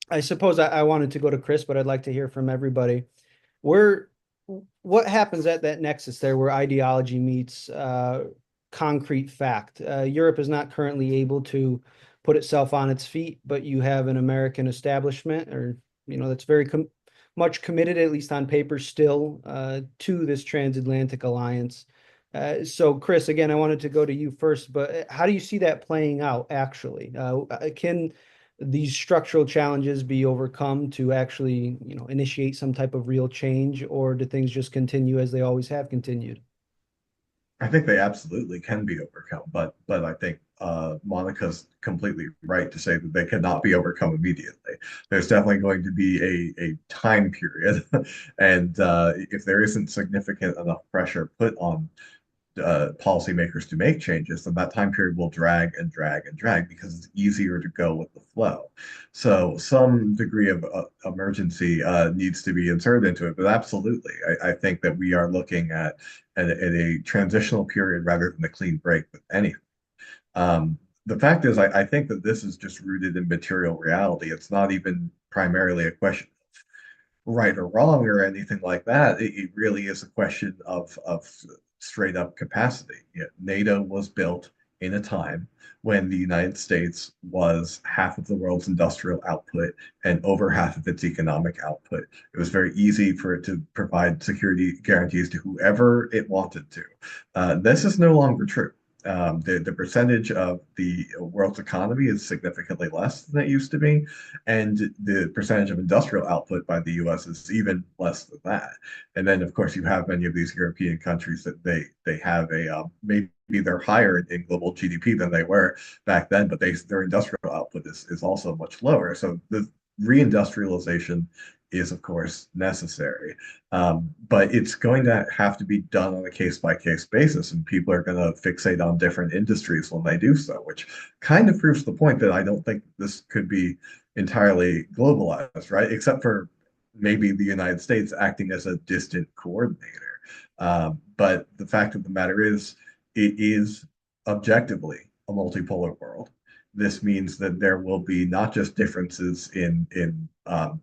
I suppose I wanted to go to Chris, but I'd like to hear from everybody. What happens at that nexus there where ideology meets concrete fact? Europe is not currently able to put itself on its feet, but you have an American establishment, or that's very much committed, at least on paper, still to this transatlantic alliance. So, Chris, again, I wanted to go to you first, but how do you see that playing out actually? Can these structural challenges be overcome to actually, initiate some type of real change, or do things just continue as they always have continued? I think they absolutely can be overcome, but I think Monica's completely right to say that they cannot be overcome immediately. There's definitely going to be a time period, and if there isn't significant enough pressure put on policymakers to make changes, then that time period will drag and drag and drag because it's easier to go with the flow. So some degree of emergency needs to be inserted into it. But absolutely, I think that we are looking at a transitional period rather than a clean break with anything. The fact is, I think that this is just rooted in material reality. It's not even primarily a question of right or wrong or anything like that. It really is a question of straight up capacity. NATO was built in a time when the United States was half of the world's industrial output and over half of its economic output. It was very easy for it to provide security guarantees to whoever it wanted to. This is no longer true. The percentage of the world's economy is significantly less than it used to be, and the percentage of industrial output by the US is even less than that. And then, of course, you have many of these European countries that they have maybe they're higher in global GDP than they were back then, but their industrial output is also much lower. So the reindustrialization is, of course, necessary. But it's going to have to be done on a case-by-case basis, and people are going to fixate on different industries when they do so, which kind of proves the point that I don't think this could be entirely globalized, right? Except for maybe the United States acting as a distant coordinator. But the fact of the matter is, it is objectively a multipolar world. This means that there will be not just differences in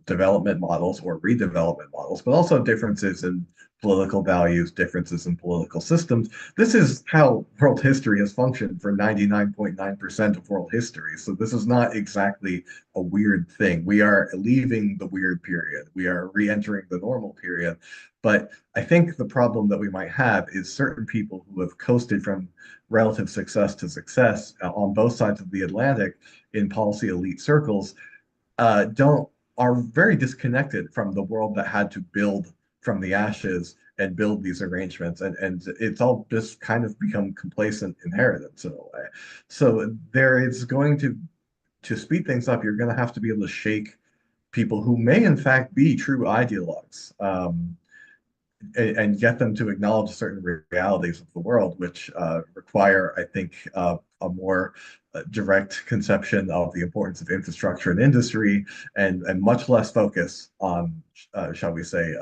development models or redevelopment models, but also differences in political values, differences in political systems. This is how world history has functioned for 99.9% of world history. So this is not exactly a weird thing. We are leaving the weird period. We are re-entering the normal period. But I think the problem that we might have is certain people who have coasted from relative success to success on both sides of the Atlantic in policy elite circles don't are very disconnected from the world that had to build from the ashes and build these arrangements, and it's all just kind of become complacent inheritance in a way. So there is going to speed things up. You're going to have to be able to shake people who may in fact be true ideologues. And get them to acknowledge certain realities of the world, which require, I think, a more direct conception of the importance of infrastructure and industry, and much less focus on, shall we say,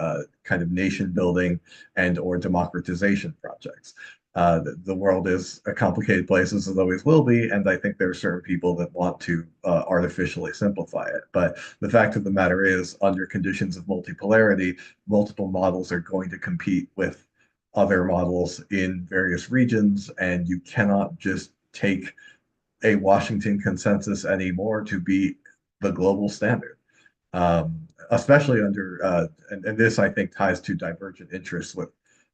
kind of nation building and or democratization projects. The world is a complicated place, as it always will be, and I think there are certain people that want to artificially simplify it. But the fact of the matter is, under conditions of multipolarity, multiple models are going to compete with other models in various regions, and you cannot just take a Washington consensus anymore to be the global standard. Especially under, and this I think ties to divergent interests with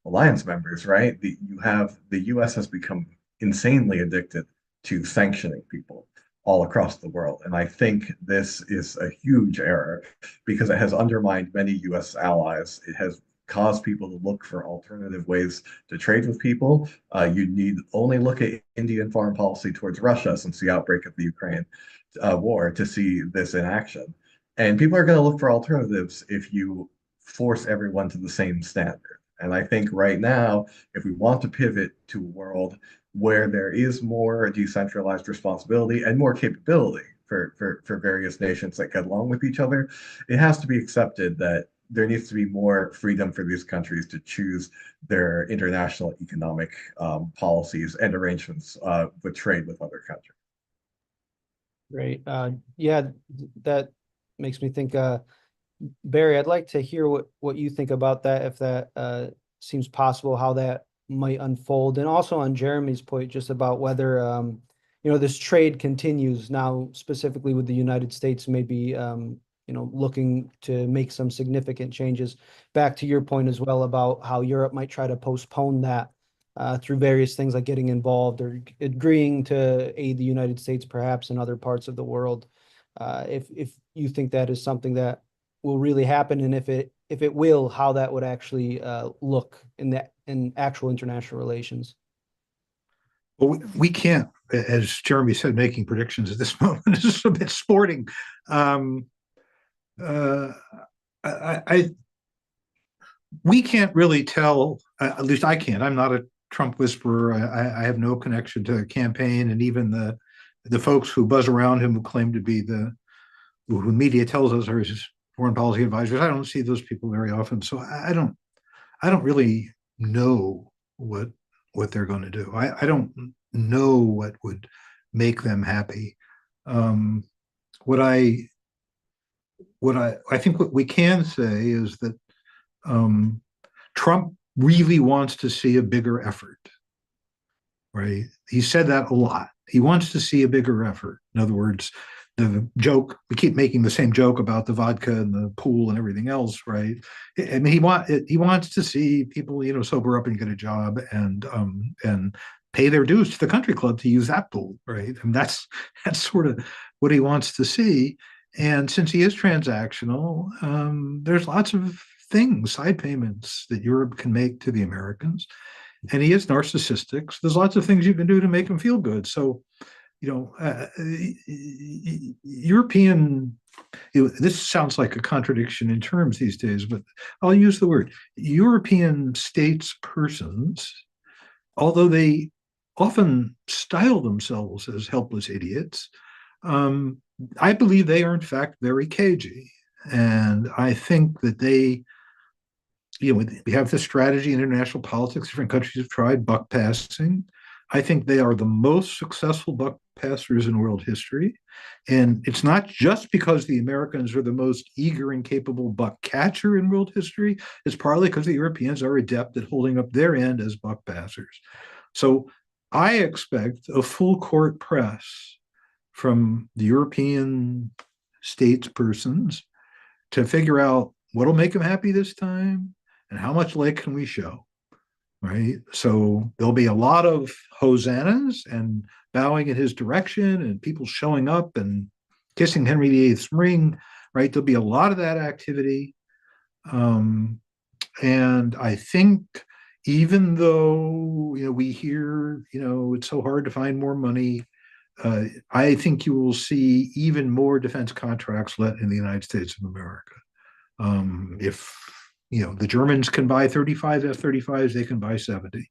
alliance members, right? The U.S. has become insanely addicted to sanctioning people all across the world. And I think this is a huge error because it has undermined many U.S. allies. It has caused people to look for alternative ways to trade with people. You need only look at Indian foreign policy towards Russia since the outbreak of the Ukraine war to see this in action. And people are going to look for alternatives if you force everyone to the same standard. And I think right now, if we want to pivot to a world where there is more decentralized responsibility and more capability for various nations that get along with each other, it has to be accepted that there needs to be more freedom for these countries to choose their international economic policies and arrangements with trade with other countries. Great. Yeah, that makes me think, Barry, I'd like to hear what you think about that, if that seems possible, how that might unfold. And also on Jeremy's point, just about whether, this trade continues now, specifically with the United States, maybe, looking to make some significant changes. Back to your point as well about how Europe might try to postpone that through various things like getting involved or agreeing to aid the United States, perhaps in other parts of the world. If you think that is something that will really happen, and if it will, how that would actually look in actual international relations. Well, we can't, as Jeremy said, making predictions at this moment. This is a bit sporting. We can't really tell, at least I can't. I'm not a Trump whisperer. I have no connection to the campaign, and even the folks who buzz around him who claim to be who media tells us are his foreign policy advisors. I don't see those people very often, so I don't really know what they're going to do. I don't know what would make them happy. What I think what we can say is that Trump really wants to see a bigger effort, right? He said that a lot. He wants to see a bigger effort. In other words, the joke, we keep making the same joke about the vodka and the pool and everything else, right? I mean, he wants to see people, sober up and get a job and pay their dues to the country club to use that pool, right? And that's sort of what he wants to see. And since he is transactional, there's lots of things, side payments that Europe can make to the Americans. And he is narcissistic. So there's lots of things you can do to make him feel good. So, European, this sounds like a contradiction in terms these days, but I'll use the word European statespersons, although they often style themselves as helpless idiots, I believe they are in fact very cagey. And I think that they, we have this strategy in international politics, different countries have tried buck passing. I think they are the most successful buck passers in world history. And it's not just because the Americans are the most eager and capable buck catcher in world history. It's partly because the Europeans are adept at holding up their end as buck passers. So I expect a full court press from the European statespersons to figure out what'll make them happy this time and how much leg can we show. Right. So there'll be a lot of hosannas and bowing in his direction and people showing up and kissing Henry VIII's ring. Right. There'll be a lot of that activity. And I think even though, we hear, it's so hard to find more money, I think you will see even more defense contracts let in the United States of America. If the Germans can buy 35 F-35s, they can buy 70.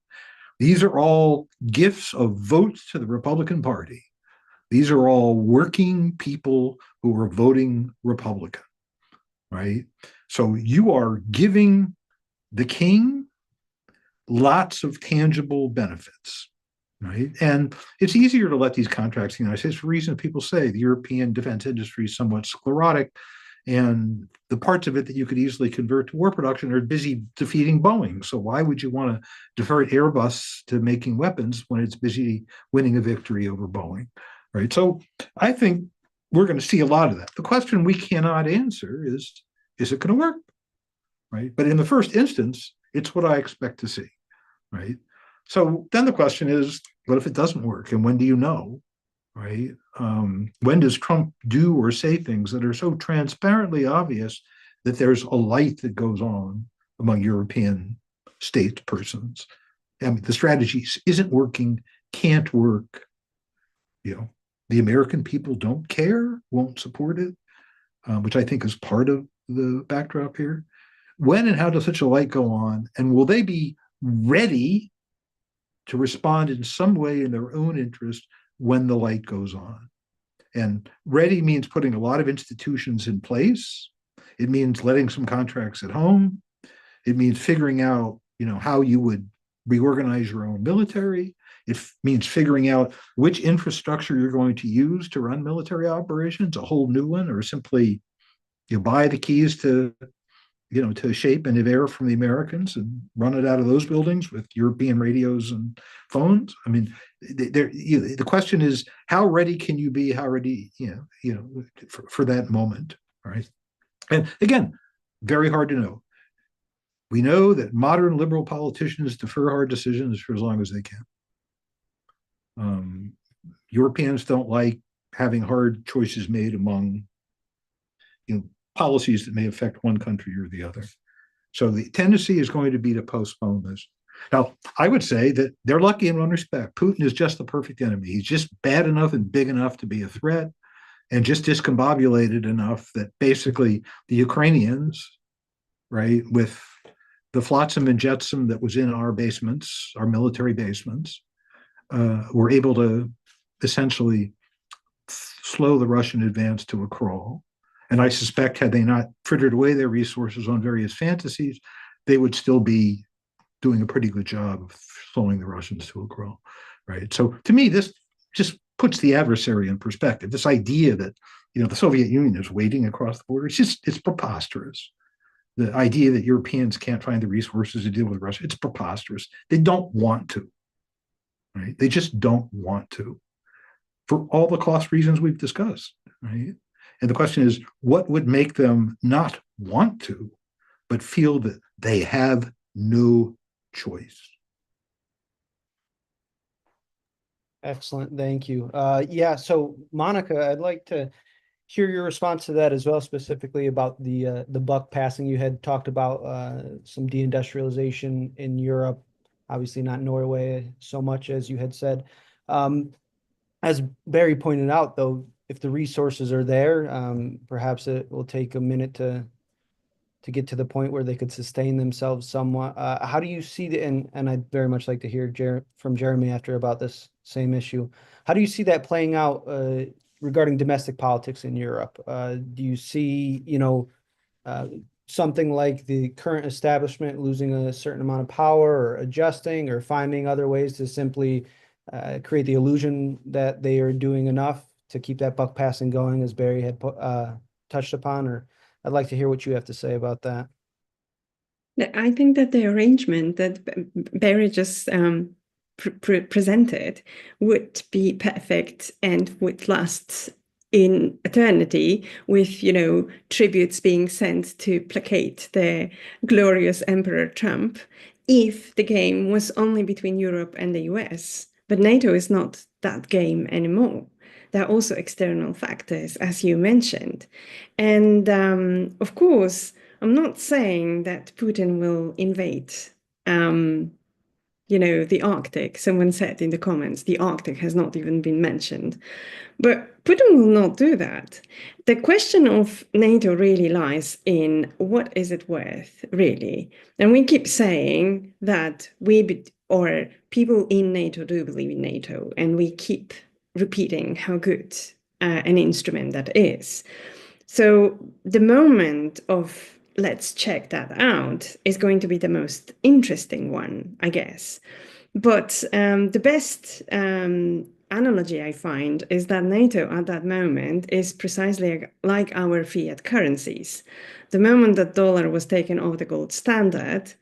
These are all gifts of votes to the Republican Party. These are all working people who are voting Republican, right? So you are giving the king lots of tangible benefits, right? And it's easier to let these contracts in the United States for reasons people say the European defense industry is somewhat sclerotic, and the parts of it that you could easily convert to war production are busy defeating Boeing. So why would you want to divert Airbus to making weapons when it's busy winning a victory over Boeing, right? So I think we're going to see a lot of that. The question we cannot answer is it going to work, right? But in the first instance, it's what I expect to see, right? So then the question is, what if it doesn't work? And when do you know? Right? When does Trump do or say things that are so transparently obvious that there's a light that goes on among European statespersons? I mean, the strategy isn't working, can't work. The American people don't care, won't support it, which I think is part of the backdrop here. when and how does such a light go on? And will they be ready to respond in some way in their own interest when the light goes on? And ready means putting a lot of institutions in place. It means letting some contracts at home. It means figuring out, how you would reorganize your own military. It means figuring out which infrastructure you're going to use to run military operations, a whole new one, or simply you buy the keys to shape and air from the Americans and run it out of those buildings with European radios and phones. I mean, the question is, how ready can you be? How ready, for that moment, right? And again, very hard to know. We know that modern liberal politicians defer hard decisions for as long as they can. Europeans don't like having hard choices made among, policies that may affect one country or the other. So the tendency is going to be to postpone this. Now, I would say that they're lucky in one respect. Putin is just the perfect enemy. He's just bad enough and big enough to be a threat, and just discombobulated enough that basically the Ukrainians, right, with the flotsam and jetsam that was in our basements, our military basements, were able to essentially slow the Russian advance to a crawl. And I suspect had they not frittered away their resources on various fantasies, they would still be doing a pretty good job of slowing the Russians to a crawl, right? So to me, this just puts the adversary in perspective. This idea that, the Soviet Union is waiting across the border, it's preposterous. The idea that Europeans can't find the resources to deal with Russia, it's preposterous. They don't want to, right? They just don't want to, for all the cost reasons we've discussed, right? And the question is, what would make them not want to, but feel that they have no choice? Excellent. Thank you. Yeah. So, Monica, I'd like to hear your response to that as well, specifically about the buck passing. You had talked about some deindustrialization in Europe, obviously not Norway so much as you had said. As Barry pointed out, though, if the resources are there, perhaps it will take a minute to get to the point where they could sustain themselves somewhat. How do you see and I'd very much like to hear from Jeremy after about this same issue. How do you see that playing out regarding domestic politics in Europe? Do you see, something like the current establishment losing a certain amount of power, or adjusting, or finding other ways to simply create the illusion that they are doing enough to keep that buck passing going, as Barry had touched upon? Or I'd like to hear what you have to say about that. I think that the arrangement that Barry just presented would be perfect and would last in eternity, with tributes being sent to placate the glorious Emperor Trump, if the game was only between Europe and the US. But NATO is not that game anymore. There are also external factors, as you mentioned. And of course, I'm not saying that Putin will invade, the Arctic. Someone said in the comments, the Arctic has not even been mentioned. But Putin will not do that. The question of NATO really lies in what is it worth, really? And we keep saying that or people in NATO do believe in NATO, and we keep repeating how good an instrument that is. So the moment of let's check that out is going to be the most interesting one, I guess. But the best analogy I find is that NATO at that moment is precisely like our fiat currencies. The moment that dollar was taken off the gold standard,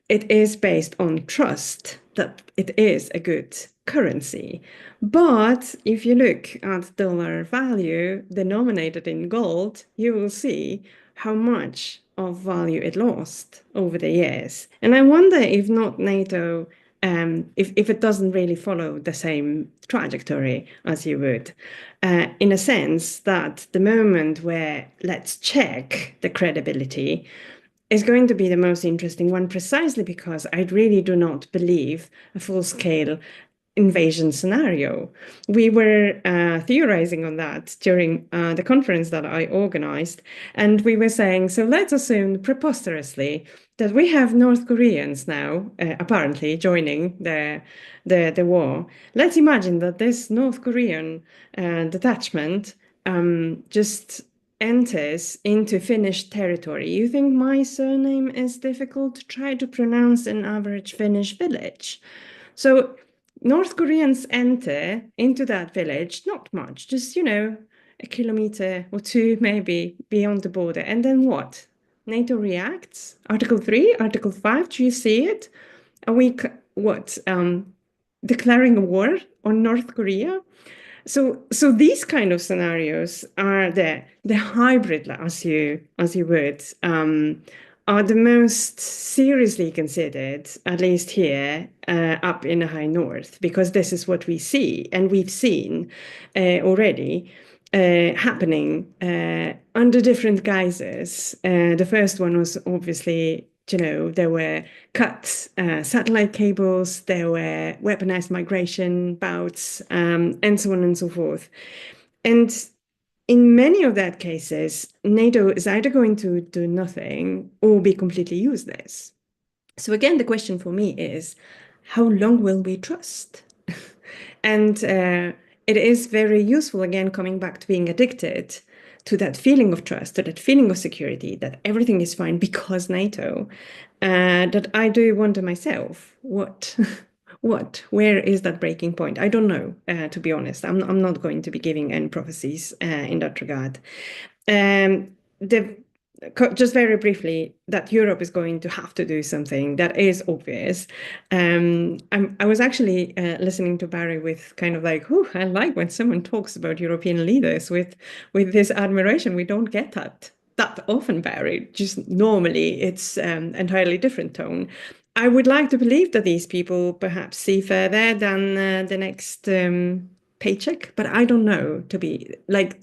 it is based on trust that it is a good currency. But if you look at dollar value denominated in gold, you will see how much of value it lost over the years. And I wonder if not NATO, if it doesn't really follow the same trajectory as you would, in a sense that the moment where let's check the credibility is going to be the most interesting one, precisely because I really do not believe a full-scale invasion scenario. We were theorizing on that during the conference that I organized, and we were saying, so let's assume preposterously that we have North Koreans now apparently joining the war. Let's imagine that this North Korean detachment just enters into Finnish territory. You think my surname is difficult to try to pronounce in average Finnish village? So North Koreans enter into that village, not much, just, a kilometer or two maybe beyond the border. And then what? NATO reacts? Article 3, Article 5, do you see it? Are we, declaring a war on North Korea? So these kind of scenarios are the hybrid, as you would, are the most seriously considered, at least here up in the high north, because this is what we see, and we've seen already happening under different guises. The first one was obviously, there were cut satellite cables, there were weaponized migration bouts, and so on and so forth. And in many of that cases, NATO is either going to do nothing or be completely useless. So again, the question for me is, how long will we trust? And it is very useful, again, coming back to being addicted to that feeling of trust, to that feeling of security, that everything is fine because NATO, that I do wonder myself, where is that breaking point? I don't know, to be honest. I'm not going to be giving any prophecies in that regard. Just very briefly, that Europe is going to have to do something that is obvious. I was actually listening to Barry with kind of like, I like when someone talks about European leaders with this admiration. We don't get that often, Barry. Just normally it's entirely different tone. I would like to believe that these people perhaps see further than the next paycheck, but I don't know,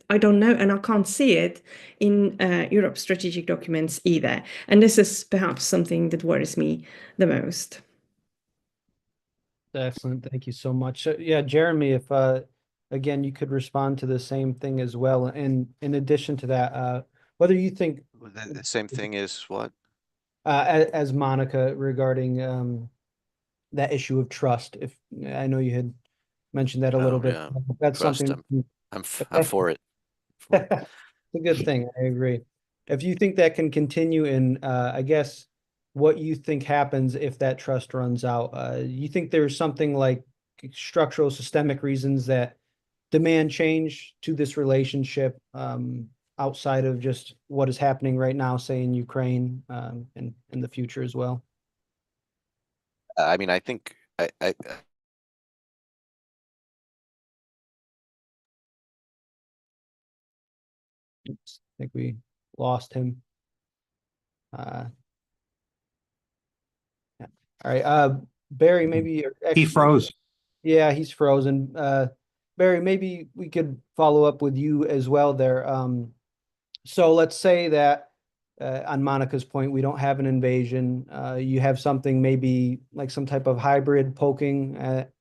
I don't know, and I can't see it in Europe's strategic documents either. And this is perhaps something that worries me the most. Excellent. Thank you so much. Yeah, Jeremy, if again, you could respond to the same thing as well. And in addition to that, whether you think The same thing is what? as Monica regarding that issue of trust, if I know you had mentioned that a little bit. Yeah. That's Trust something I'm for it. it's a good thing. I agree. If you think that can continue, and I guess what you think happens if that trust runs out, you think there's something like structural systemic reasons that demand change to this relationship outside of just what is happening right now, say in Ukraine, and in the future as well? I mean, I think I Oops, I think we lost him. Yeah. All right. Barry, maybe He froze. Yeah, he's frozen. Barry, maybe we could follow up with you as well there. So let's say that on Monica's point, we don't have an invasion. You have something maybe like some type of hybrid poking at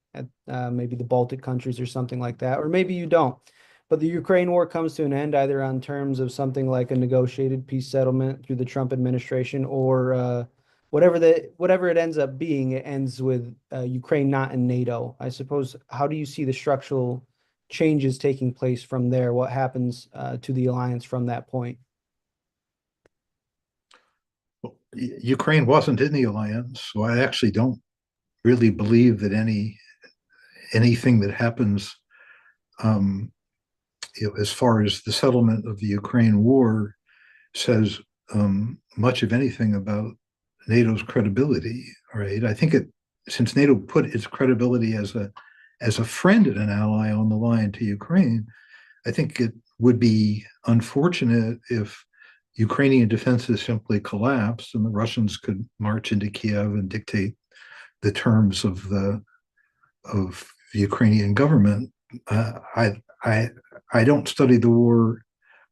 maybe the Baltic countries or something like that, or maybe you don't. But the Ukraine war comes to an end either on terms of something like a negotiated peace settlement through the Trump administration, or whatever it ends up being, it ends with Ukraine not in NATO. I suppose, how do you see the structural changes taking place from there? What happens to the alliance from that point? Well, Ukraine wasn't in the alliance, so I actually don't really believe that anything that happens as far as the settlement of the Ukraine war says much of anything about NATO's credibility. Right? I think since NATO put its credibility as a friend and an ally on the line to Ukraine, I think it would be unfortunate if Ukrainian defenses simply collapsed and the Russians could march into Kyiv and dictate the terms of the Ukrainian government. I don't study the war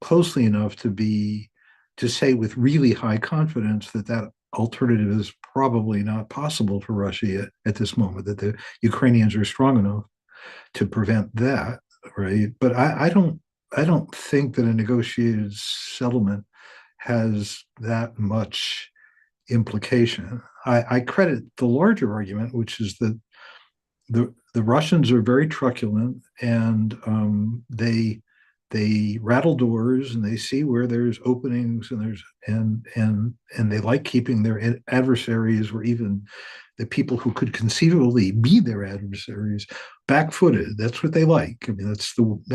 closely enough to say with really high confidence that alternative is probably not possible for Russia at this moment, that the Ukrainians are strong enough to prevent that, right? But I don't think that a negotiated settlement has that much implication. I credit the larger argument, which is that the Russians are very truculent, and they rattle doors and they see where there's openings, and they like keeping their adversaries, or even the people who could conceivably be their adversaries, back-footed. That's what they like. I mean, I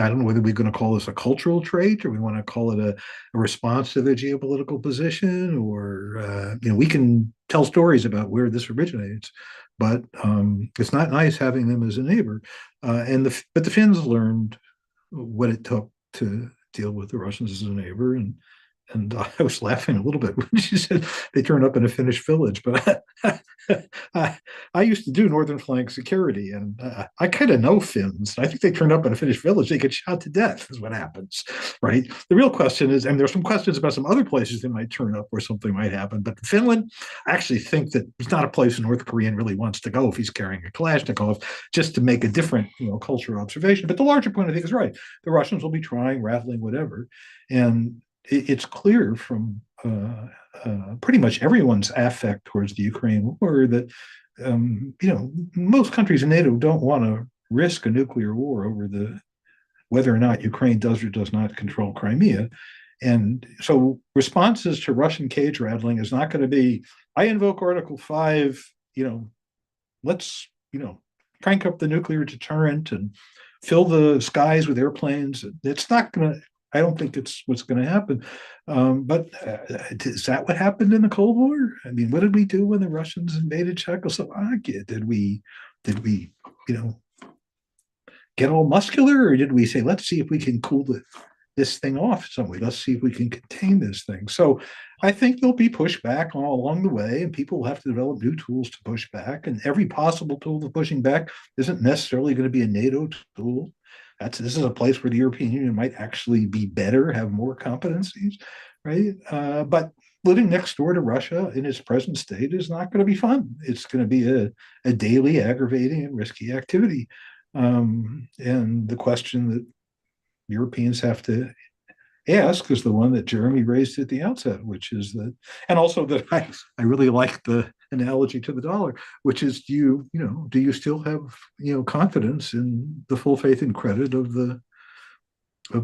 don't know whether we're going to call this a cultural trait, or we want to call it a response to their geopolitical position, or we can tell stories about where this originates, but it's not nice having them as a neighbor. But the Finns learned what it took to deal with the Russians as a neighbor, and I was laughing a little bit when she said they turned up in a Finnish village. But I used to do Northern Flank security, and I kind of know Finns. I think they turned up in a Finnish village, they get shot to death, is what happens, right? The real question is, and there's some questions about some other places they might turn up where something might happen, but Finland, I actually think that it's not a place a North Korean really wants to go if he's carrying a Kalashnikov, just to make a different, cultural observation. But the larger point, I think, is right. The Russians will be trying, rattling, whatever, and it's clear from pretty much everyone's affect towards the Ukraine war that most countries in NATO don't want to risk a nuclear war over whether or not Ukraine does or does not control Crimea. And so responses to Russian cage rattling is not going to be, I invoke Article 5, let's crank up the nuclear deterrent and fill the skies with airplanes. It's not going to, I don't think it's what's going to happen. But is that what happened in the Cold War? I mean, what did we do when the Russians invaded Czechoslovakia? Did we, get all muscular, or did we say, let's see if we can cool this thing off some way? Let's see if we can contain this thing. So I think there'll be pushback all along the way, and people will have to develop new tools to push back. And every possible tool for pushing back isn't necessarily going to be a NATO tool. This is a place where the European Union might actually be better, have more competencies, right? But living next door to Russia in its present state is not going to be fun. It's going to be a daily aggravating and risky activity. And the question that Europeans have to ask is the one that Jeremy raised at the outset, which is that, and also that I really like the analogy to the dollar, which is, do you still have confidence in the full faith and credit of the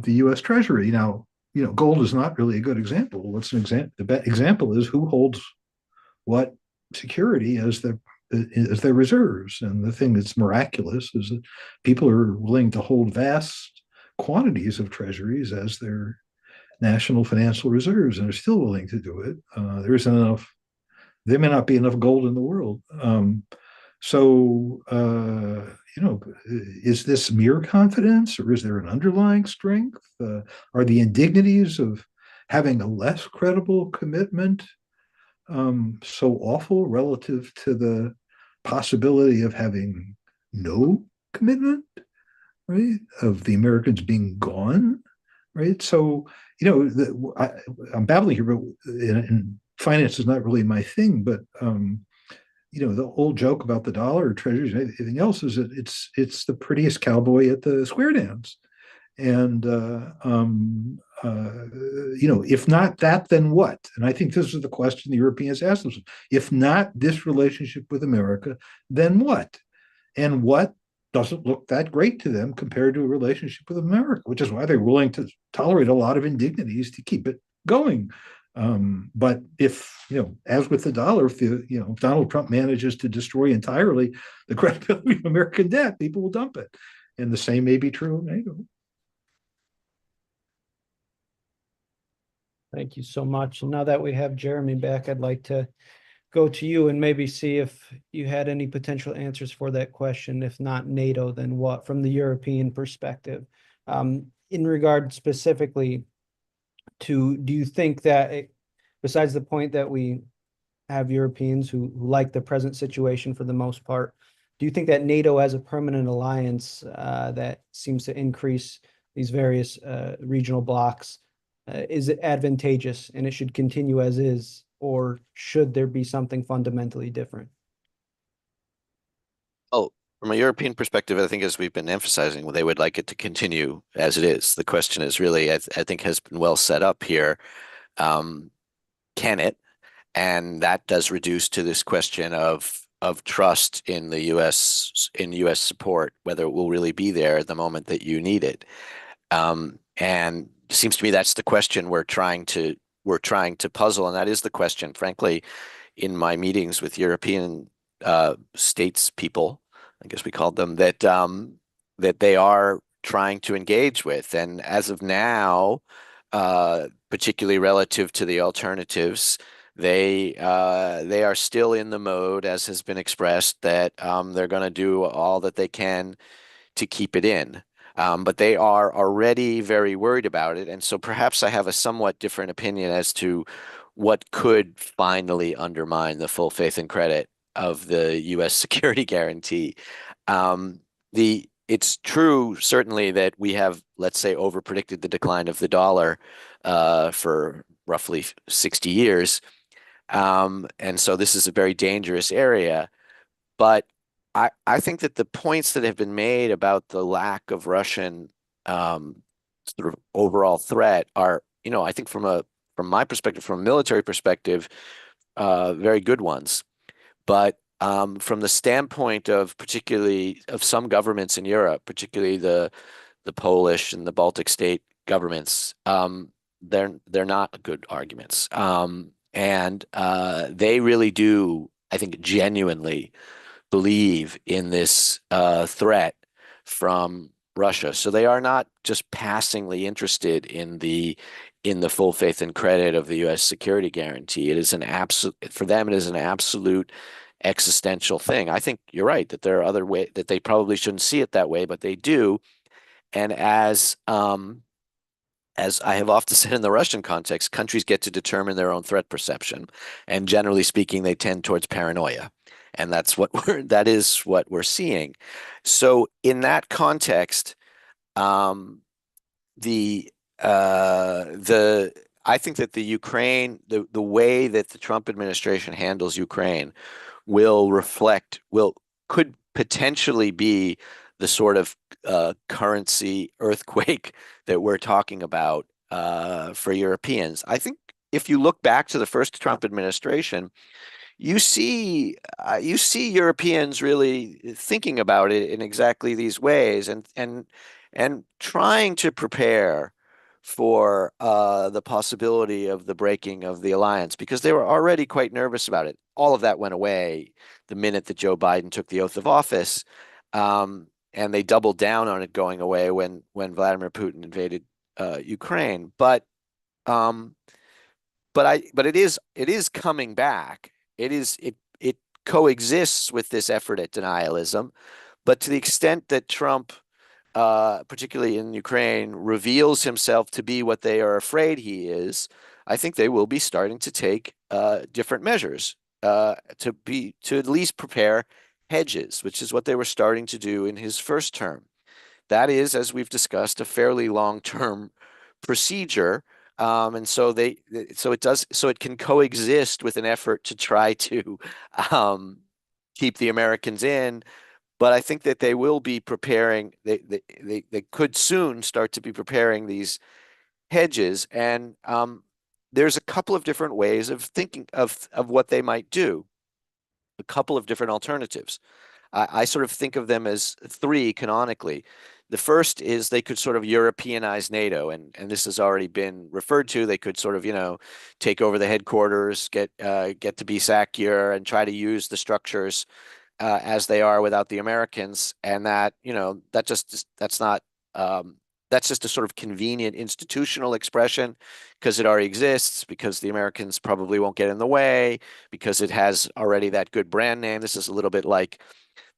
U.S. Treasury? Now, gold is not really a good example. What's an example? The example is who holds what security as their reserves. And the thing that's miraculous is that people are willing to hold vast quantities of treasuries as their national financial reserves, and are still willing to do it. There isn't enough. There may not be enough gold in the world. Is this mere confidence, or is there an underlying strength? Are the indignities of having a less credible commitment so awful relative to the possibility of having no commitment, right? Of the Americans being gone, right? So, I'm babbling here, but and finance is not really my thing, but the old joke about the dollar or treasuries and everything else is that it's the prettiest cowboy at the square dance. And if not that, then what? And I think this is the question the Europeans ask themselves. If not this relationship with America, then what? And what doesn't look that great to them compared to a relationship with America, which is why they're willing to tolerate a lot of indignities to keep it going. But if, as with the dollar, if Donald Trump manages to destroy entirely the credibility of American debt, people will dump it. And the same may be true of NATO. Thank you so much. And now that we have Jeremy back, I'd like to go to you and maybe see if you had any potential answers for that question. If not NATO, then what, from the European perspective? In regard specifically to, do you think that, besides the point that we have Europeans who like the present situation for the most part, do you think that NATO as a permanent alliance that seems to increase these various regional blocs, is it advantageous and it should continue as is or should there be something fundamentally different? Oh, from a European perspective, I think as we've been emphasizing, they would like it to continue as it is. The question is really, I think, has been well set up here. Um, can it? And that does reduce to this question of trust in the U.S. support, whether it will really be there at the moment that you need it. And it seems to me that's the question we're trying to puzzle, and that is the question, frankly, in my meetings with European states people, I guess we called them, that they are trying to engage with. And as of now, particularly relative to the alternatives, they are still in the mode, as has been expressed, that they're going to do all that they can to keep it in. But they are already very worried about it. And so perhaps I have a somewhat different opinion as to what could finally undermine the full faith and credit of the U.S. security guarantee. It's true, certainly, that we have, let's say, overpredicted the decline of the dollar for roughly 60 years. And so this is a very dangerous area. But I think that the points that have been made about the lack of Russian sort of overall threat are, I think from my perspective, from a military perspective, very good ones. But from the standpoint of particularly of some governments in Europe, particularly the Polish and the Baltic state governments, they're not good arguments. And they really do, I think, genuinely believe in this threat from Russia. So they are not just passingly interested in the full faith and credit of the U.S. security guarantee. It is an absolute for them. It is an absolute existential thing. I think you're right that there are other ways that they probably shouldn't see it that way, but they do. And as I have often said in the Russian context, countries get to determine their own threat perception, and generally speaking, they tend towards paranoia, and that is what we're seeing. So in that context, um, the I think that the way that the Trump administration handles Ukraine could potentially be the sort of currency earthquake that we're talking about for Europeans. I think if you look back to the first Trump administration, you see Europeans really thinking about it in exactly these ways and trying to prepare for the possibility of the breaking of the alliance because they were already quite nervous about it. All of that went away the minute that Joe Biden took the oath of office, and they doubled down on it going away when Vladimir Putin invaded Ukraine. Um, but it is coming back. It coexists with this effort at denialism, but to the extent that Trump, particularly in Ukraine, reveals himself to be what they are afraid he is, I think they will be starting to take different measures to at least prepare hedges, which is what they were starting to do in his first term. That is, as we've discussed, a fairly long-term procedure. And so it can coexist with an effort to try to um, keep the Americans in. But I think that they will be preparing, they could soon start to be preparing these hedges. And there's a couple of different ways of thinking of what they might do, a couple of different alternatives. I sort of think of them as three canonically. The first is they could sort of Europeanize NATO, and this has already been referred to. They could sort of, take over the headquarters, get to be Sakir, and try to use the structures as they are without the Americans, and that's not that's just a sort of convenient institutional expression because it already exists, because the Americans probably won't get in the way, because it has already that good brand name. This is a little bit like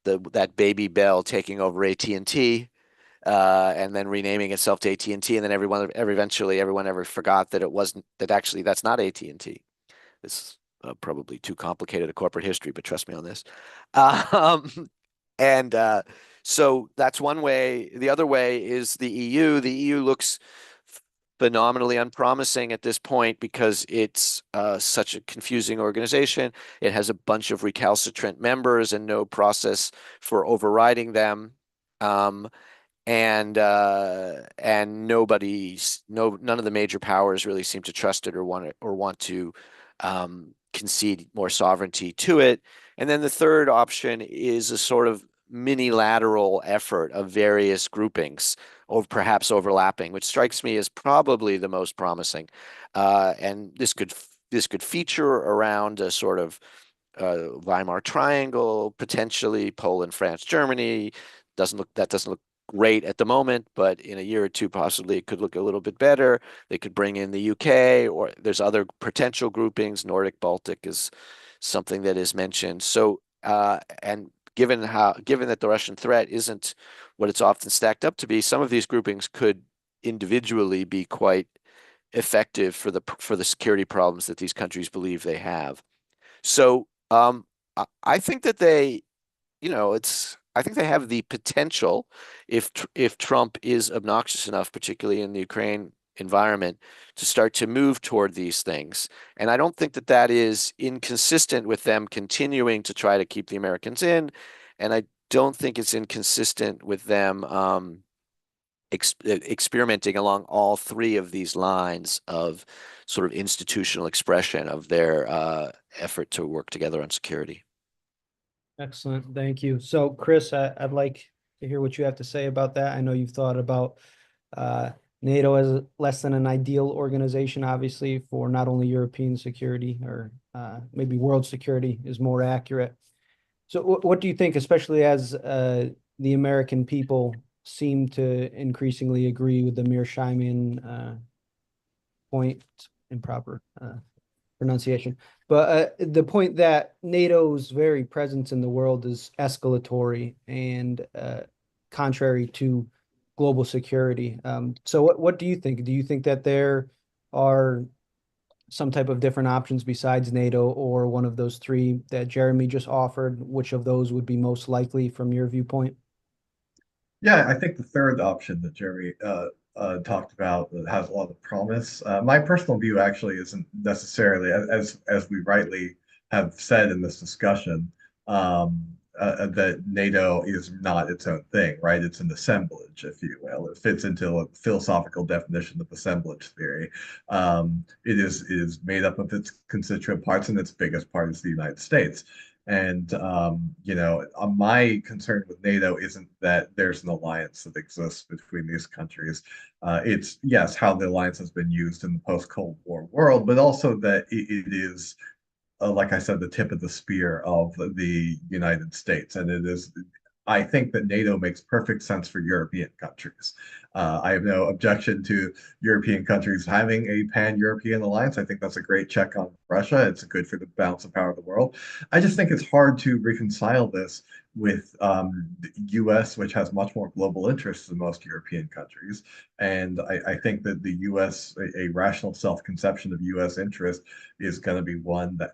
that Baby Bell taking over AT&T and then renaming itself to AT&T, and then eventually everyone ever forgot that it wasn't that actually that's not AT&T. This is probably too complicated a corporate history, but trust me on this. And so that's one way. The other way is the EU. The EU looks phenomenally unpromising at this point because it's such a confusing organization. It has a bunch of recalcitrant members and no process for overriding them. Um, and none of the major powers really seem to trust it or want to concede more sovereignty to it. And then the third option is a sort of mini-lateral effort of various groupings, or perhaps overlapping, which strikes me as probably the most promising. And this could feature around a sort of Weimar Triangle, potentially Poland, France, Germany. Doesn't look great at the moment, but in a year or two, possibly it could look a little bit better. They could bring in the UK, or there's other potential groupings. Nordic Baltic is something that is mentioned. So, and given that the Russian threat isn't what it's often stacked up to be, some of these groupings could individually be quite effective for the security problems that these countries believe they have. So, I think that I think they have the potential, if Trump is obnoxious enough, particularly in the Ukraine environment, to start to move toward these things. And I don't think that that is inconsistent with them continuing to try to keep the Americans in, and I don't think it's inconsistent with them experimenting along all three of these lines of sort of institutional expression of their effort to work together on security. Excellent. Thank you. So, Chris, I'd like to hear what you have to say about that. I know you've thought about NATO as less than an ideal organization, obviously, for not only European security, or maybe world security is more accurate. So what do you think, especially as the American people seem to increasingly agree with the Mearsheiman point, improper pronunciation, but the point that NATO's very presence in the world is escalatory and contrary to global security. So what do you think? Do you think that there are some type of different options besides NATO, or one of those three that Jeremy just offered? Which of those would be most likely from your viewpoint? Yeah, I think the third option that Jeremy talked about has a lot of promise. My personal view actually isn't necessarily, as we rightly have said in this discussion, that NATO is not its own thing, right? It's an assemblage, if you will. It fits into a philosophical definition of assemblage theory. It is made up of its constituent parts, and its biggest part is the United States. And my concern with NATO isn't that there's an alliance that exists between these countries. It's, yes, how the alliance has been used in the post-Cold War world, but also that it is, like I said, the tip of the spear of the United States. And it is, I think that NATO makes perfect sense for European countries. I have no objection to European countries having a pan-European alliance. I think that's a great check on Russia. It's good for the balance of power of the world. I just think it's hard to reconcile this with the US, which has much more global interests than most European countries. And I think that the US, a rational self-conception of US interest, is going to be one that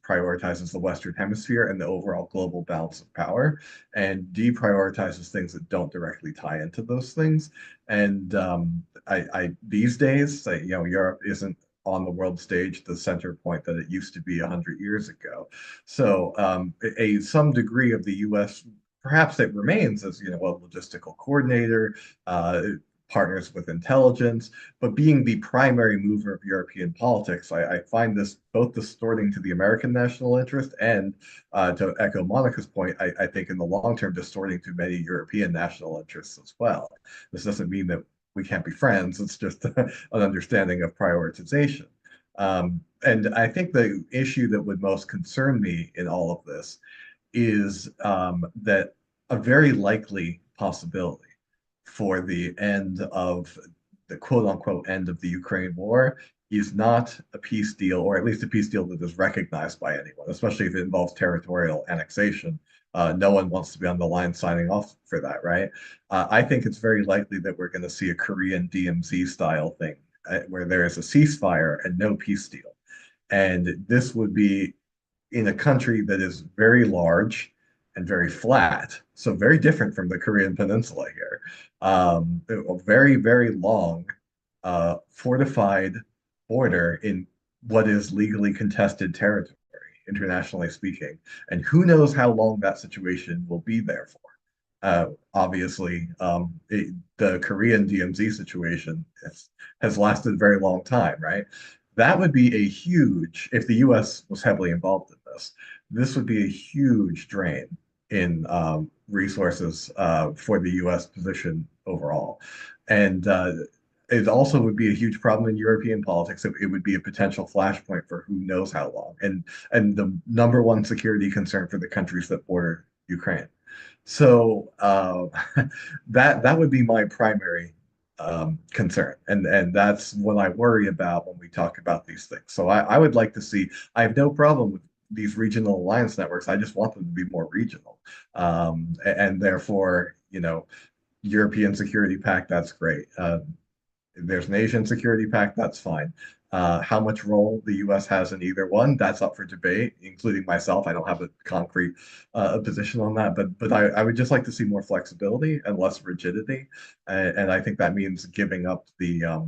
prioritizes the Western Hemisphere and the overall global balance of power, and deprioritizes things that don't directly tie into those things. And I these days, Europe isn't on the world stage the center point that it used to be 100 years ago. So some degree of the U.S. perhaps it remains as a logistical coordinator, partners with intelligence, but being the primary mover of European politics, I find this both distorting to the American national interest and, to echo Monica's point, I think in the long term distorting to many European national interests as well. This doesn't mean that we can't be friends, it's just an understanding of prioritization. And I think the issue that would most concern me in all of this is that a very likely possibility for the end of the quote unquote end of the Ukraine war is not a peace deal, or at least a peace deal that is recognized by anyone, especially if it involves territorial annexation. No one wants to be on the line signing off for that, right? I think it's very likely that we're going to see a Korean DMZ style thing where there is a ceasefire and no peace deal. And this would be in a country that is very large and very flat, so very different from the Korean Peninsula here. Very, very long fortified border in what is legally contested territory, internationally speaking. And who knows how long that situation will be there for. Obviously, the Korean DMZ situation has lasted a very long time, right? That would be a huge, if the US was heavily involved in this would be a huge drain in resources for the US position overall. And it also would be a huge problem in European politics. It would be a potential flashpoint for who knows how long, and the number one security concern for the countries that border Ukraine. So that would be my primary concern, and that's what I worry about when we talk about these things. So I would like to see. I have no problem with these regional alliance networks. I just want them to be more regional, and therefore, European Security Pact. That's great. There's an Asian Security Pact. That's fine. How much role the U.S. has in either one, that's up for debate, including myself. I don't have a concrete position on that, but I would just like to see more flexibility and less rigidity, and I think that means giving up the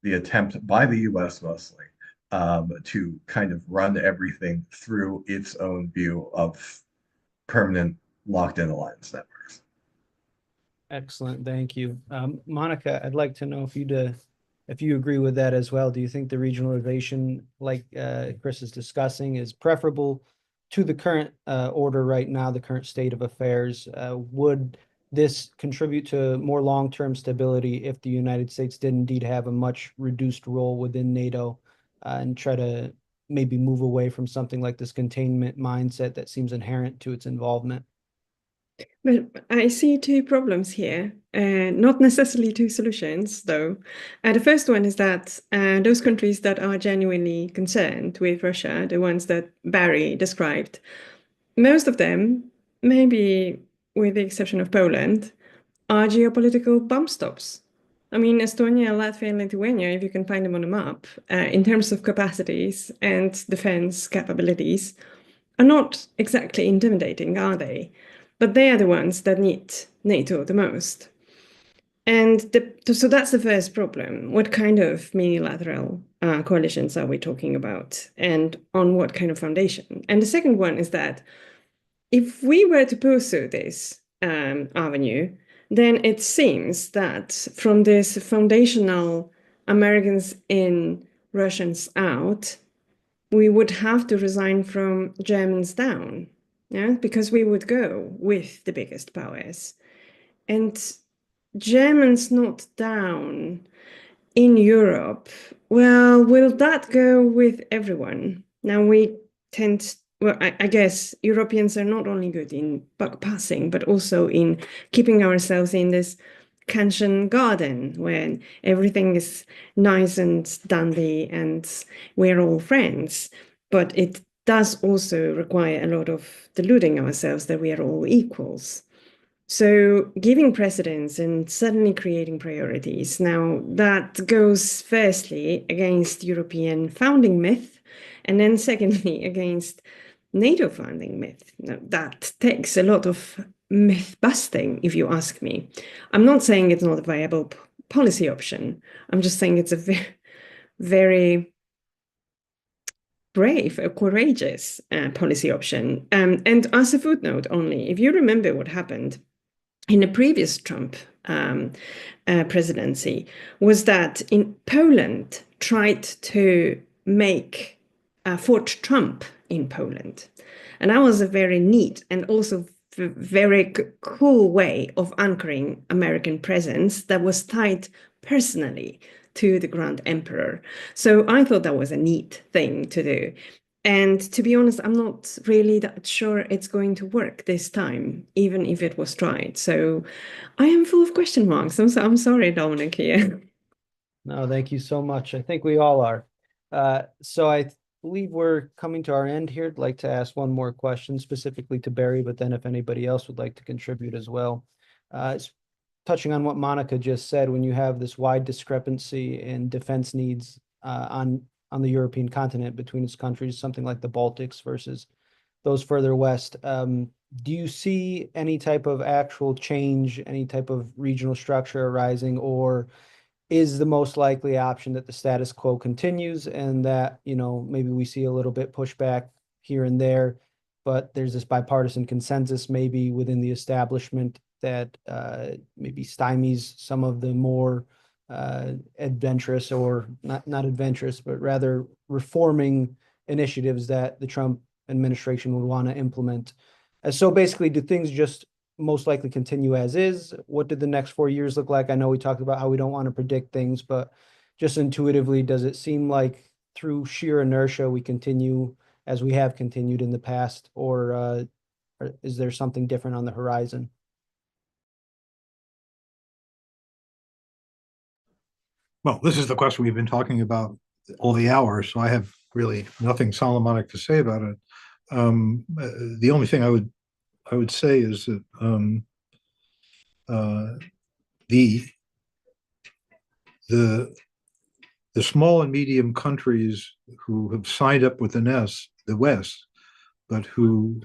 attempt by the U.S. mostly to kind of run everything through its own view of permanent locked-in alliance networks. Excellent, thank you. Monica, I'd like to know if you agree with that as well. Do you think the regionalization, like Chris is discussing, is preferable to the current order right now, the current state of affairs? Would this contribute to more long-term stability if the United States did indeed have a much reduced role within NATO and try to maybe move away from something like this containment mindset that seems inherent to its involvement? But I see two problems here, not necessarily two solutions, though. The first one is that those countries that are genuinely concerned with Russia, the ones that Barry described, most of them, maybe with the exception of Poland, are geopolitical bump stops. I mean, Estonia, Latvia, and Lithuania, if you can find them on a map, in terms of capacities and defense capabilities, are not exactly intimidating, are they? But they are the ones that need NATO the most. And so that's the first problem. What kind of unilateral coalitions are we talking about? And on what kind of foundation? And the second one is that if we were to pursue this avenue, then it seems that from this foundational Americans in, Russians out, we would have to resign from Germans down, yeah, because we would go with the biggest powers. And Germans not down in Europe, well, will that go with everyone? Now we tend, well, I guess Europeans are not only good in buck passing, but also in keeping ourselves in this Kantian garden where everything is nice and dandy and we're all friends. But it does also require a lot of deluding ourselves that we are all equals. So giving precedence and suddenly creating priorities. Now that goes firstly against European founding myth, and then secondly against NATO founding myth. Now, that takes a lot of myth busting, if you ask me. I'm not saying it's not a viable policy option. I'm just saying it's a very brave, a courageous policy option. And as a footnote only, if you remember what happened in the previous Trump presidency, was that in Poland tried to make Fort Trump in Poland. And that was a very neat and also very cool way of anchoring American presence that was tied personally to the Grand Emperor. So I thought that was a neat thing to do. And to be honest, I'm not really that sure it's going to work this time, even if it was tried. So I am full of question marks. I'm sorry, Dominic, here. No, thank you so much. I think we all are. So I believe we're coming to our end here. I'd like to ask one more question specifically to Barry, but then if anybody else would like to contribute as well. It's touching on what Monica just said, when you have this wide discrepancy in defense needs on the European continent between its countries, something like the Baltics versus those further west. Do you see any type of actual change, any type of regional structure arising, or is the most likely option, that the status quo continues, and that, maybe we see a little bit pushback here and there, but there's this bipartisan consensus maybe within the establishment that maybe stymies some of the more adventurous, or not adventurous, but rather reforming initiatives that the Trump administration would want to implement. So basically, do things just most likely continue as is? What did the next 4 years look like? I know we talked about how we don't want to predict things, but just intuitively, does it seem like through sheer inertia we continue as we have continued in the past, or is there something different on the horizon? Well, this is the question we've been talking about all the hours, so I have really nothing Solomonic to say about it. The only thing I would say is that the small and medium countries who have signed up with the West, but who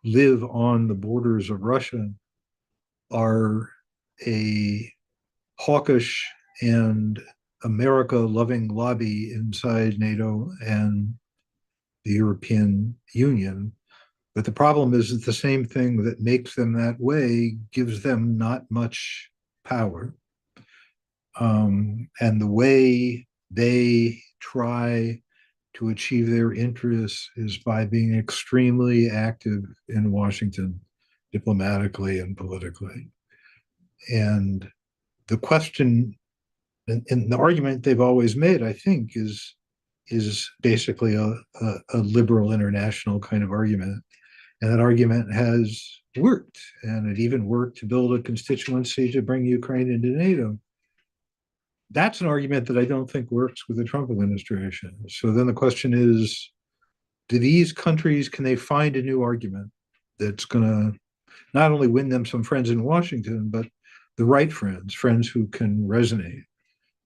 live on the borders of Russia, are a hawkish and America-loving lobby inside NATO and the European Union. But the problem is that the same thing that makes them that way gives them not much power. And the way they try to achieve their interests is by being extremely active in Washington, diplomatically and politically. And the question and the argument they've always made, I think, is basically a liberal international kind of argument. And that argument has worked. And it even worked to build a constituency to bring Ukraine into NATO. That's an argument that I don't think works with the Trump administration. So then the question is, do these countries, can they find a new argument that's going to not only win them some friends in Washington, but the right friends who can resonate?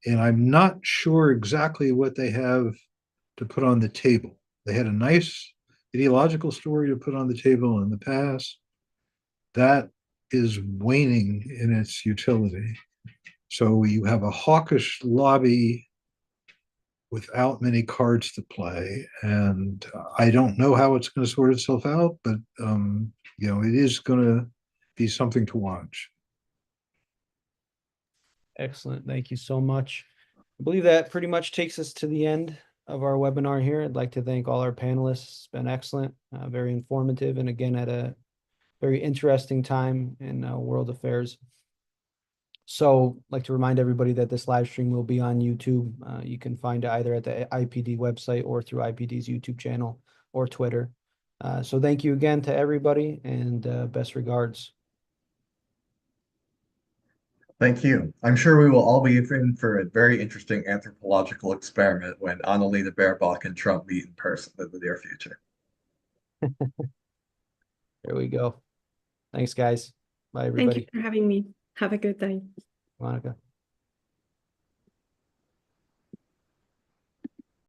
And I'm not sure exactly what they have to put on the table. They had a nice ideological story to put on the table in the past. That is waning in its utility. So you have a hawkish lobby without many cards to play. And I don't know how it's going to sort itself out, but it is going to be something to watch. Excellent. Thank you so much. I believe that pretty much takes us to the end of our webinar here. I'd like to thank all our panelists. It's been excellent, very informative, and again, at a very interesting time in world affairs. So I'd like to remind everybody that this live stream will be on YouTube. You can find it either at the IPD website or through IPD's YouTube channel or Twitter. So thank you again to everybody, and best regards. Thank you. I'm sure we will all be in for a very interesting anthropological experiment when Annalena Baerbock and Trump meet in person in the near future. There we go. Thanks, guys. Bye, Thank everybody. you for having me. Have a good day. Monica.